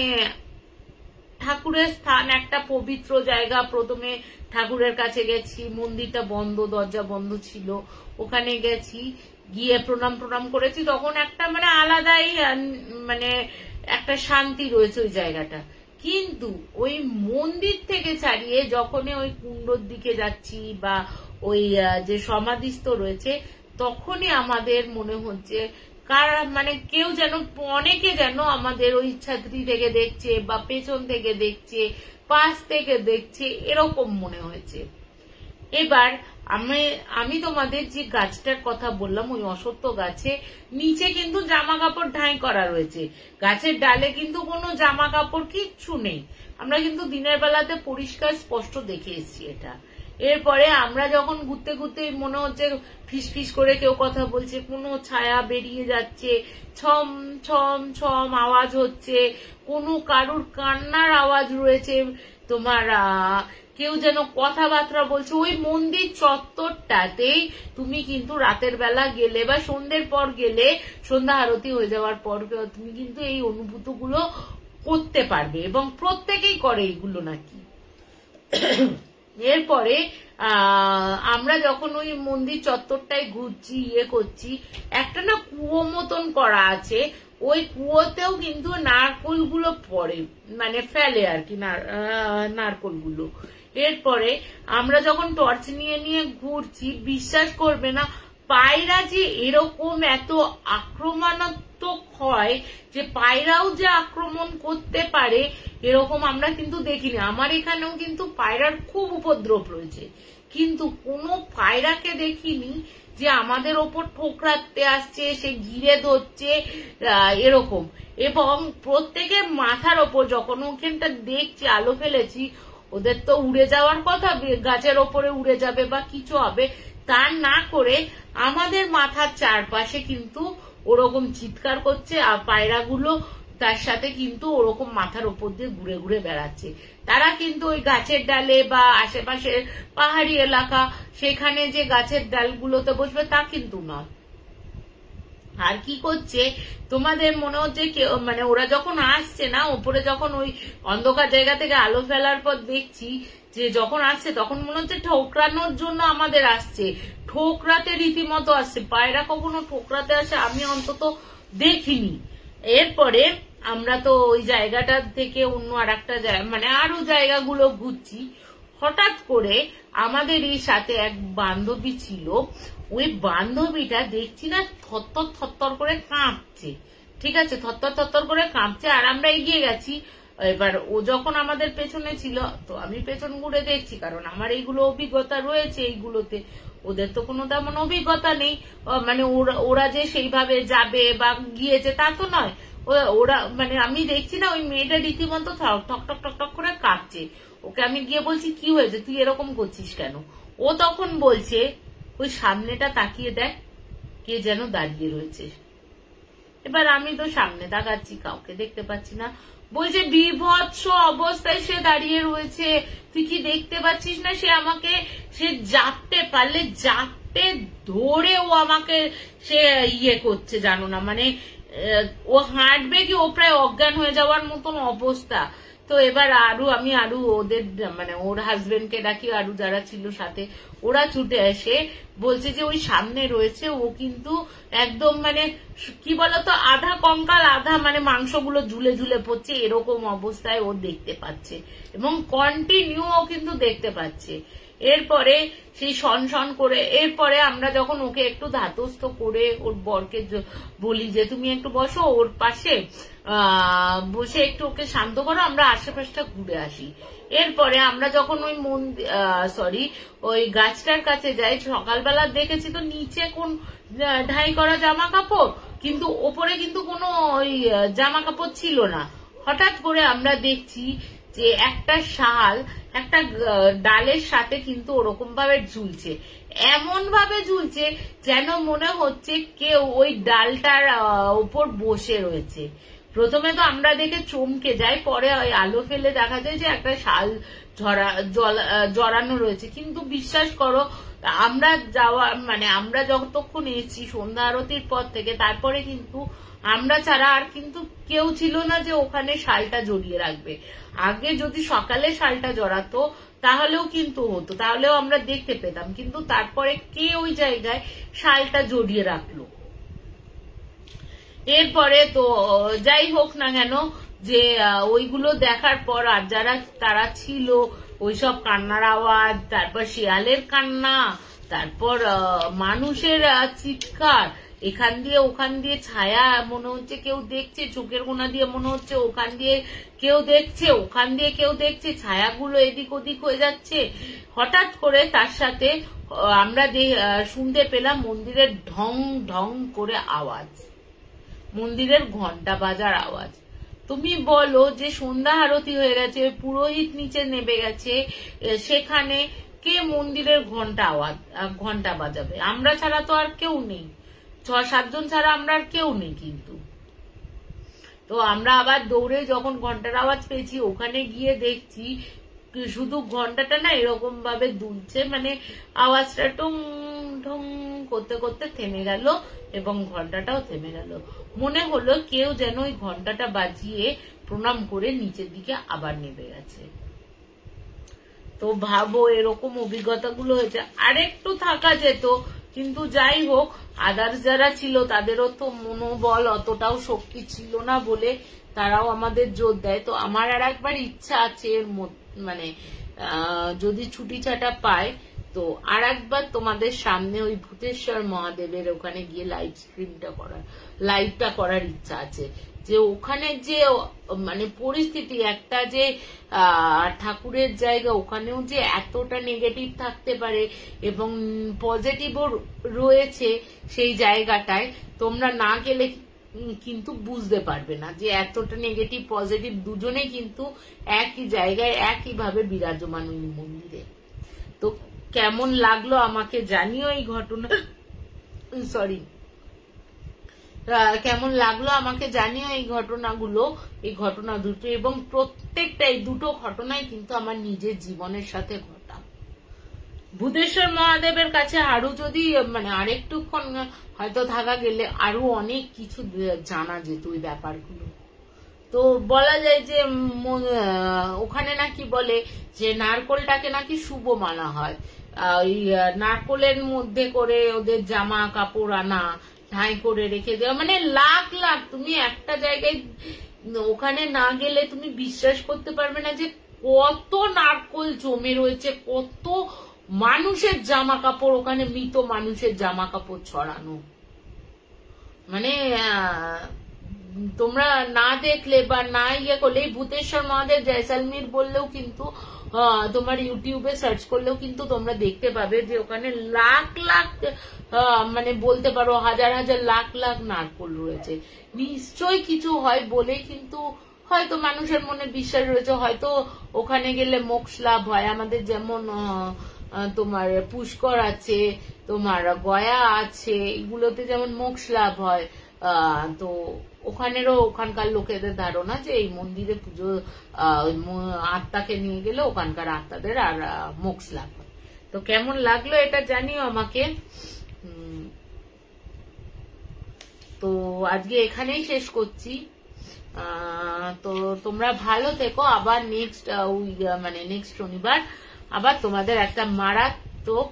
ঠাকুরের স্থান, একটা পবিত্র জায়গা। প্রথমে ঠাকুরের কাছে গেছি, মন্দিরটা বন্ধ, দরজা বন্ধ ছিল, ওখানে গেছি, গিয়ে প্রণাম করেছি, তখন একটা মানে আলাদাই মানে একটা শান্তি রয়েছে ওই জায়গাটা। কিন্তু ওই মন্দির থেকে ছাড়িয়ে যখন ওই কুণ্ডর দিকে যাচ্ছি বা ওই যে সমাধিস্থ রয়েছে, তখনই আমাদের মনে হচ্ছে মানে কেউ যেন, অনেকে যেন আমাদের ওই ছাত্রী থেকে দেখছে বা পেছন থেকে দেখছে, পাশ থেকে দেখছে, এরকম মনে হয়েছে। এবার আমি তোমাদের যে গাছটার কথা বললাম, ওই অশ্বত্থ গাছে নিচে কিন্তু জামা কাপড় ঢাই করা রয়েছে, গাছের ডালে কিন্তু কোনো জামা কাপড় কিচ্ছু নেই। আমরা কিন্তু দিনের বেলাতে পরিষ্কার স্পষ্ট দেখে এসেছি এটা। এরপরে আমরা যখন ঘুরতে ঘুরতে মনে হচ্ছে ফিস ফিস করে কেউ কথা বলছে, কোনো ছায়া বেরিয়ে যাচ্ছে, ছম ছম ছম আওয়াজ হচ্ছে, কোনো কারুর কান্নার আওয়াজ রয়েছে, তোমার কেউ যেন কথাবার্তা বলছে, ওই মন্দির চত্বরটাতেই তুমি কিন্তু রাতের বেলা গেলে বা সন্ধ্যের পর গেলে, সন্ধ্যা আরতি হয়ে যাওয়ার পর তুমি কিন্তু এই অনুভূতিগুলো করতে পারবে, এবং প্রত্যেকেই করে এইগুলো নাকি। এরপরে আমরা যখন ওই মন্দির চত্বরটায় ঘুরছি, করছি, একটা না কুয়ো মতন করা আছে, ওই কুয়োতেও কিন্তু নারকোলগুলো পড়ে, মানে ফেলে আর কি নারকোলগুলো। এরপরে আমরা যখন টর্চ নিয়ে নিয়ে ঘুরছি, বিশ্বাস করবে না, পায়রা যে এরকম এত আক্রমণাত্মক হয়, যে পায়রাও যে আক্রমণ করতে পারে এরকম আমরা কিন্তু দেখিনি। আমার এখানেও কিন্তু পায়রার খুব উপদ্রব রয়েছে, কিন্তু কোনো পায়রাকে দেখিনি যে আমাদের ওপর ঠোকরাতে আসছে, সে ঘিরে ধরছে এরকম। এবং প্রত্যেকের মাথার ওপর যখন ওখানটা দেখছি, আলো ফেলেছি, ওদের তো উড়ে যাওয়ার কথা, গাছের ওপরে উড়ে যাবে বা কিছু হবে, তা না করে আমাদের মাথার চারপাশে কিন্তু ওরকম চিৎকার করছে, আর পায়রাগুলো তার সাথে কিন্তু ওরকম মাথার ওপর দিয়ে ঘুরে ঘুরে বেড়াচ্ছে। তারা কিন্তু ওই গাছের ডালে বা আশেপাশের পাহাড়ি এলাকা, সেখানে যে গাছের ডালগুলোতে বসবে তা কিন্তু নয়। আর কি করছে, তোমাদের মনে হচ্ছে মানে ওরা যখন আসছে না ওপরে, যখন ওই অন্ধকার জায়গা থেকে আলো ফেলার পর দেখছি যে যখন আসছে, তখন মনে হচ্ছে ঠোকরানোর জন্য আমাদের আসছে, ঠোকরাতে রীতিমতো আসছে। পায়রা কখনো ঠোকরাতে আসে আমি অন্তত দেখিনি। এরপরে আমরা তো ওই জায়গাটা থেকে অন্য আর একটা জায়গা, মানে আরো জায়গাগুলো ঘুরছি। হঠাৎ করে আমাদের এই সাথে এক বান্ধবী ছিল, ওই বান্ধবীটা দেখছি না থরথর থরথর করে কাঁপছে, ঠিক আছে, থরথর থরথর করে কাঁপছে, আর আমরা এগিয়ে গেছি। এবার ও যখন আমাদের পেছনে ছিল, তো আমি পেছন ঘুরে দেখছি, কারণ আমার এইগুলো অভিজ্ঞতা রয়েছে এইগুলোতে, ওদের তো কোনো তেমন অভিজ্ঞতা নেই, মানে ওরা যে সেইভাবে যাবে বা গিয়েছে তা তো নয়। ওরা মানে আমি দেখছি না ওই মেয়েটা রীতিমতো ঠক ঠক ঠক ঠক করে কাঁপছে। ওকে আমি গিয়ে বলছি কি হয়েছে, তুই এরকম করছিস কেন? ও তখন বলছে ওই সামনেটা তাকিয়ে দেখ, কে যেন দাঁড়িয়ে রয়েছে। এবার আমি তো সামনে তাকাচ্ছি, কাউকে দেখতে পাচ্ছি না। বলছে বিভৎস অবস্থায় সে দাঁড়িয়ে রয়েছে, তুই কি দেখতে পাচ্ছিস না? সে জাপটে পারলে জাপটে ধরে ও আমাকে সে করছে, জানো না, মানে ও হাঁটবে কি, ও প্রায় অজ্ঞান হয়ে যাওয়ার মতন অবস্থা। তো এবার আমি ওদের মানে ওর হাজবেন্ডকে ডাকি, আরো যারা ছিল সাথে, ওরা ছুটে এসে বলছে যে ওই সামনে রয়েছে, ও কিন্তু একদম মানে কি বলতো, আধা কঙ্কাল আধা মানে মাংসগুলো ঝুলে ঝুলে পড়ছে, এরকম অবস্থায় ও দেখতে পাচ্ছে, এবং কন্টিনিউ ও কিন্তু দেখতে পাচ্ছে। এরপরে সেই সন করে, এরপরে আমরা যখন ওকে একটু ধাতস্থ করে ওর বরকে বলি যে তুমি একটু বসো ওর পাশে, বসে একটু ওকে শান্ত করো, আমরা আশেপাশটা ঘুরে আসি। এরপরে আমরা যখন ওই ওই গাছটার কাছে যাই, সকালবেলা দেখেছি তো নিচে কোন ঢাই করা জামা কাপড়, কিন্তু ওপরে কিন্তু কোনো ওই জামা কাপড় ছিল না। হঠাৎ করে আমরা দেখছি যে একটা শাল একটা ডালের সাথে কিন্তু ওরকম ভাবে ঝুলছে, এমন ভাবে ঝুলছে যেন মনে হচ্ছে কেউ ওই ডালটার উপর বসে রয়েছে। প্রথমে তো আমরা দেখে চমকে যাই, পরে ওই আলো ফেলে দেখা যায় যে একটা শাল জড়ানো রয়েছে। কিন্তু বিশ্বাস করো, আমরা আমরা যতক্ষণ এসেছি সন্ধ্যা আরতির পর থেকে, তারপরে কিন্তু আমরা ছাড়া আর কিন্তু কেউ ছিল না যে ওখানে শালটা জড়িয়ে রাখবে। আগে যদি সকালে শালটা জড়াতো তাহলেও কিন্তু হতো, তাহলেও আমরা দেখতে পেতাম, কিন্তু তারপরে কে ওই জায়গায় শালটা জড়িয়ে রাখলো। এরপরে তো যাই হোক না কেন, যে ওইগুলো দেখার পর আর তারা ছিল, ওইসব কান্নার আওয়াজ, তারপর শিয়ালের কান্না, তারপর মানুষের চিৎকার, এখান দিয়ে ওখান দিয়ে ছায়া, মনে হচ্ছে কেউ দেখছে, চোখের কোনা দিয়ে মনে হচ্ছে ওখান দিয়ে কেউ দেখছে, ওখান দিয়ে কেউ দেখছে, ছায়াগুলো এদিক ওদিক হয়ে যাচ্ছে। হঠাৎ করে তার সাথে আমরা শুনতে পেলাম মন্দিরের ঢং ঢং করে আওয়াজ, মন্দিরের ঘন্টা বাজার আওয়াজ। তুমি বলো যে সন্ধ্যা আরতি হয়ে গেছে, পুরোহিত নিচে নেমে গেছে, সেখানে কে মন্দিরের ঘন্টা বাজাবে? আমরা ছাড়া তো আর কেউ নেই, 6-7 জন ছাড়া আমরা আর কেউ নেই। কিন্তু তো আমরা আবার দৌড়ে যখন ঘন্টার আওয়াজ পেয়েছি, ওখানে গিয়ে দেখছি শুধু ঘন্টাটা না এরকম ভাবে দুলছে, মানে আওয়াজটা টুং ঢং করতে করতে থেমে গেল এবং ঘন্টাটাও থেমে গেল। মনে হলো কেউ যেন ওই ঘন্টাটা বাজিয়ে প্রণাম করে নিচের দিকে আবার নেমে গেছে। তো ভাবো এরকম অভিজ্ঞতাগুলো হয়েছে। আরেকটু থাকা যেত, কিন্তু যাই হোক, আদার্স যারা ছিল তাদেরও তো মনোবল অতটাও শক্তি ছিল না বলে তারাও আমাদের জোর দেয়। তো আমার আর একবার ইচ্ছা আছে এর মানে যদি ছুটি ছাটা পায় তো আর একবার তোমাদের সামনে ওই ভূতেশ্বর মহাদেবের ওখানে গিয়ে লাইভটা করার ইচ্ছা আছে। যে ওখানে যে মানে পরিস্থিতি, একটা যে ঠাকুরের জায়গা, ওখানেও যে এতটা নেগেটিভ থাকতে পারে এবং পজিটিভও রয়েছে সেই জায়গাটায়, তোমরা না গেলে কিন্তু বুঝতে পারবে না যে এতটা নেগেটিভ পজিটিভ দুজনেই কিন্তু একই জায়গায় একইভাবে বিরাজমান ওই মন্দিরে। তো কেমন লাগলো আমাকে জানিও এই ঘটনা, কেমন লাগলো আমাকে জানিও এই ঘটনাগুলো, এই ঘটনা দুটো, এবং প্রত্যেকটাই দুটো ঘটনাই কিন্তু আমার নিজের জীবনের সাথে ঘটা। ভূতেশ্বর মহাদেবের কাছে আরো যদি মানে আরেকটুক্ষণ হয়তো থাকা গেলে আরো অনেক কিছু জানা যেত ওই ব্যাপারগুলো। তো বলা যায় যে ওখানে নাকি বলে যে নারকোলটাকে নাকি শুভ মানা হয়, ওই নারকোলের মধ্যে করে ওদের জামা কাপড় আনা, ঠাঁই করে রেখে দেওয়া, মানে লাখ লাখ, তুমি একটা জায়গায় ওখানে না গেলে তুমি বিশ্বাস করতে পারবে না যে কত নারকোল জমে রয়েছে, কত মানুষের জামা কাপড় ওখানে, মৃত মানুষের জামা কাপড় ছড়ানো। মানে তোমরা না দেখলে বা না ইয়ে করলে, ভূতেশ্বর মহাদেব জয়সালমীর বললেও কিন্তু তোমার ইউটিউবে সার্চ করলেও কিন্তু তোমরা দেখতে পাবে যে ওখানে লাখ লাখ মানে বলতে পারো হাজার হাজার লাখ লাখ নারকোল রয়েছে। নিশ্চয়ই কিছু হয় বলে কিন্তু হয়তো মানুষের মনে বিশ্বাস রয়েছে, হয়তো ওখানে গেলে মোক্ষ লাভ হয়। আমাদের যেমন তোমার পুষ্কর আছে, তোমার গয়া আছে, এগুলোতে যেমন মোক্ষ লাভ হয়, তো ওখানেরও ওখানকার লোকেদের ধারণা যে এই মন্দিরে পুজো আত্মাকে নিয়ে গেলে ওখানকার আত্মাদের আর মোক্ষ লাভ হয়। তো কেমন লাগলো এটা জানিও আমাকে। তো আজকে এখানেই শেষ করছি। তো তোমরা ভালো থেকো। আবার নেক্সট শনিবার আবার তোমাদের একটা মারাত্মক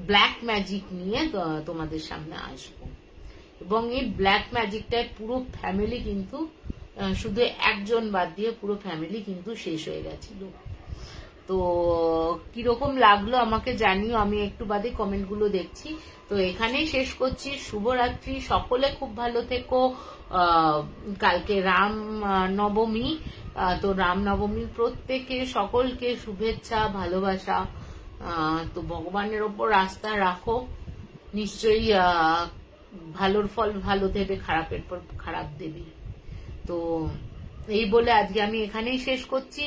ব্ল্যাক ম্যাজিক নিয়ে তোমাদের সামনে আসবো। এবং এই ব্ল্যাক ম্যাজিকটায় পুরো ফ্যামিলি কিন্তু, শুধু একজন বাদ দিয়ে পুরো ফ্যামিলি কিন্তু শেষ হয়ে গেছিল। তো কিরকম লাগলো আমাকে জানিও, আমি একটু বাদে কমেন্টগুলো দেখছি। তো এখানেই শেষ করছি। শুভরাত্রি, সকলে খুব ভালো থেকো। কালকে রাম নবমী, তো রাম নবমী প্রত্যেকে সকলকে শুভেচ্ছা ভালোবাসা। তো ভগবানের ওপর আস্থা রাখো, নিশ্চয়ই ভালোর ফল ভালো দেবে, খারাপের পর খারাপ দেবে। তো এই বলে আজকে আমি এখানেই শেষ করছি।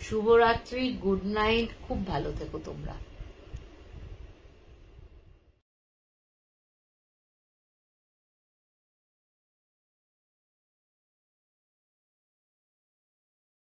শুভরাত্রি, গুড নাইট, খুব ভালো থেকো তোমরা।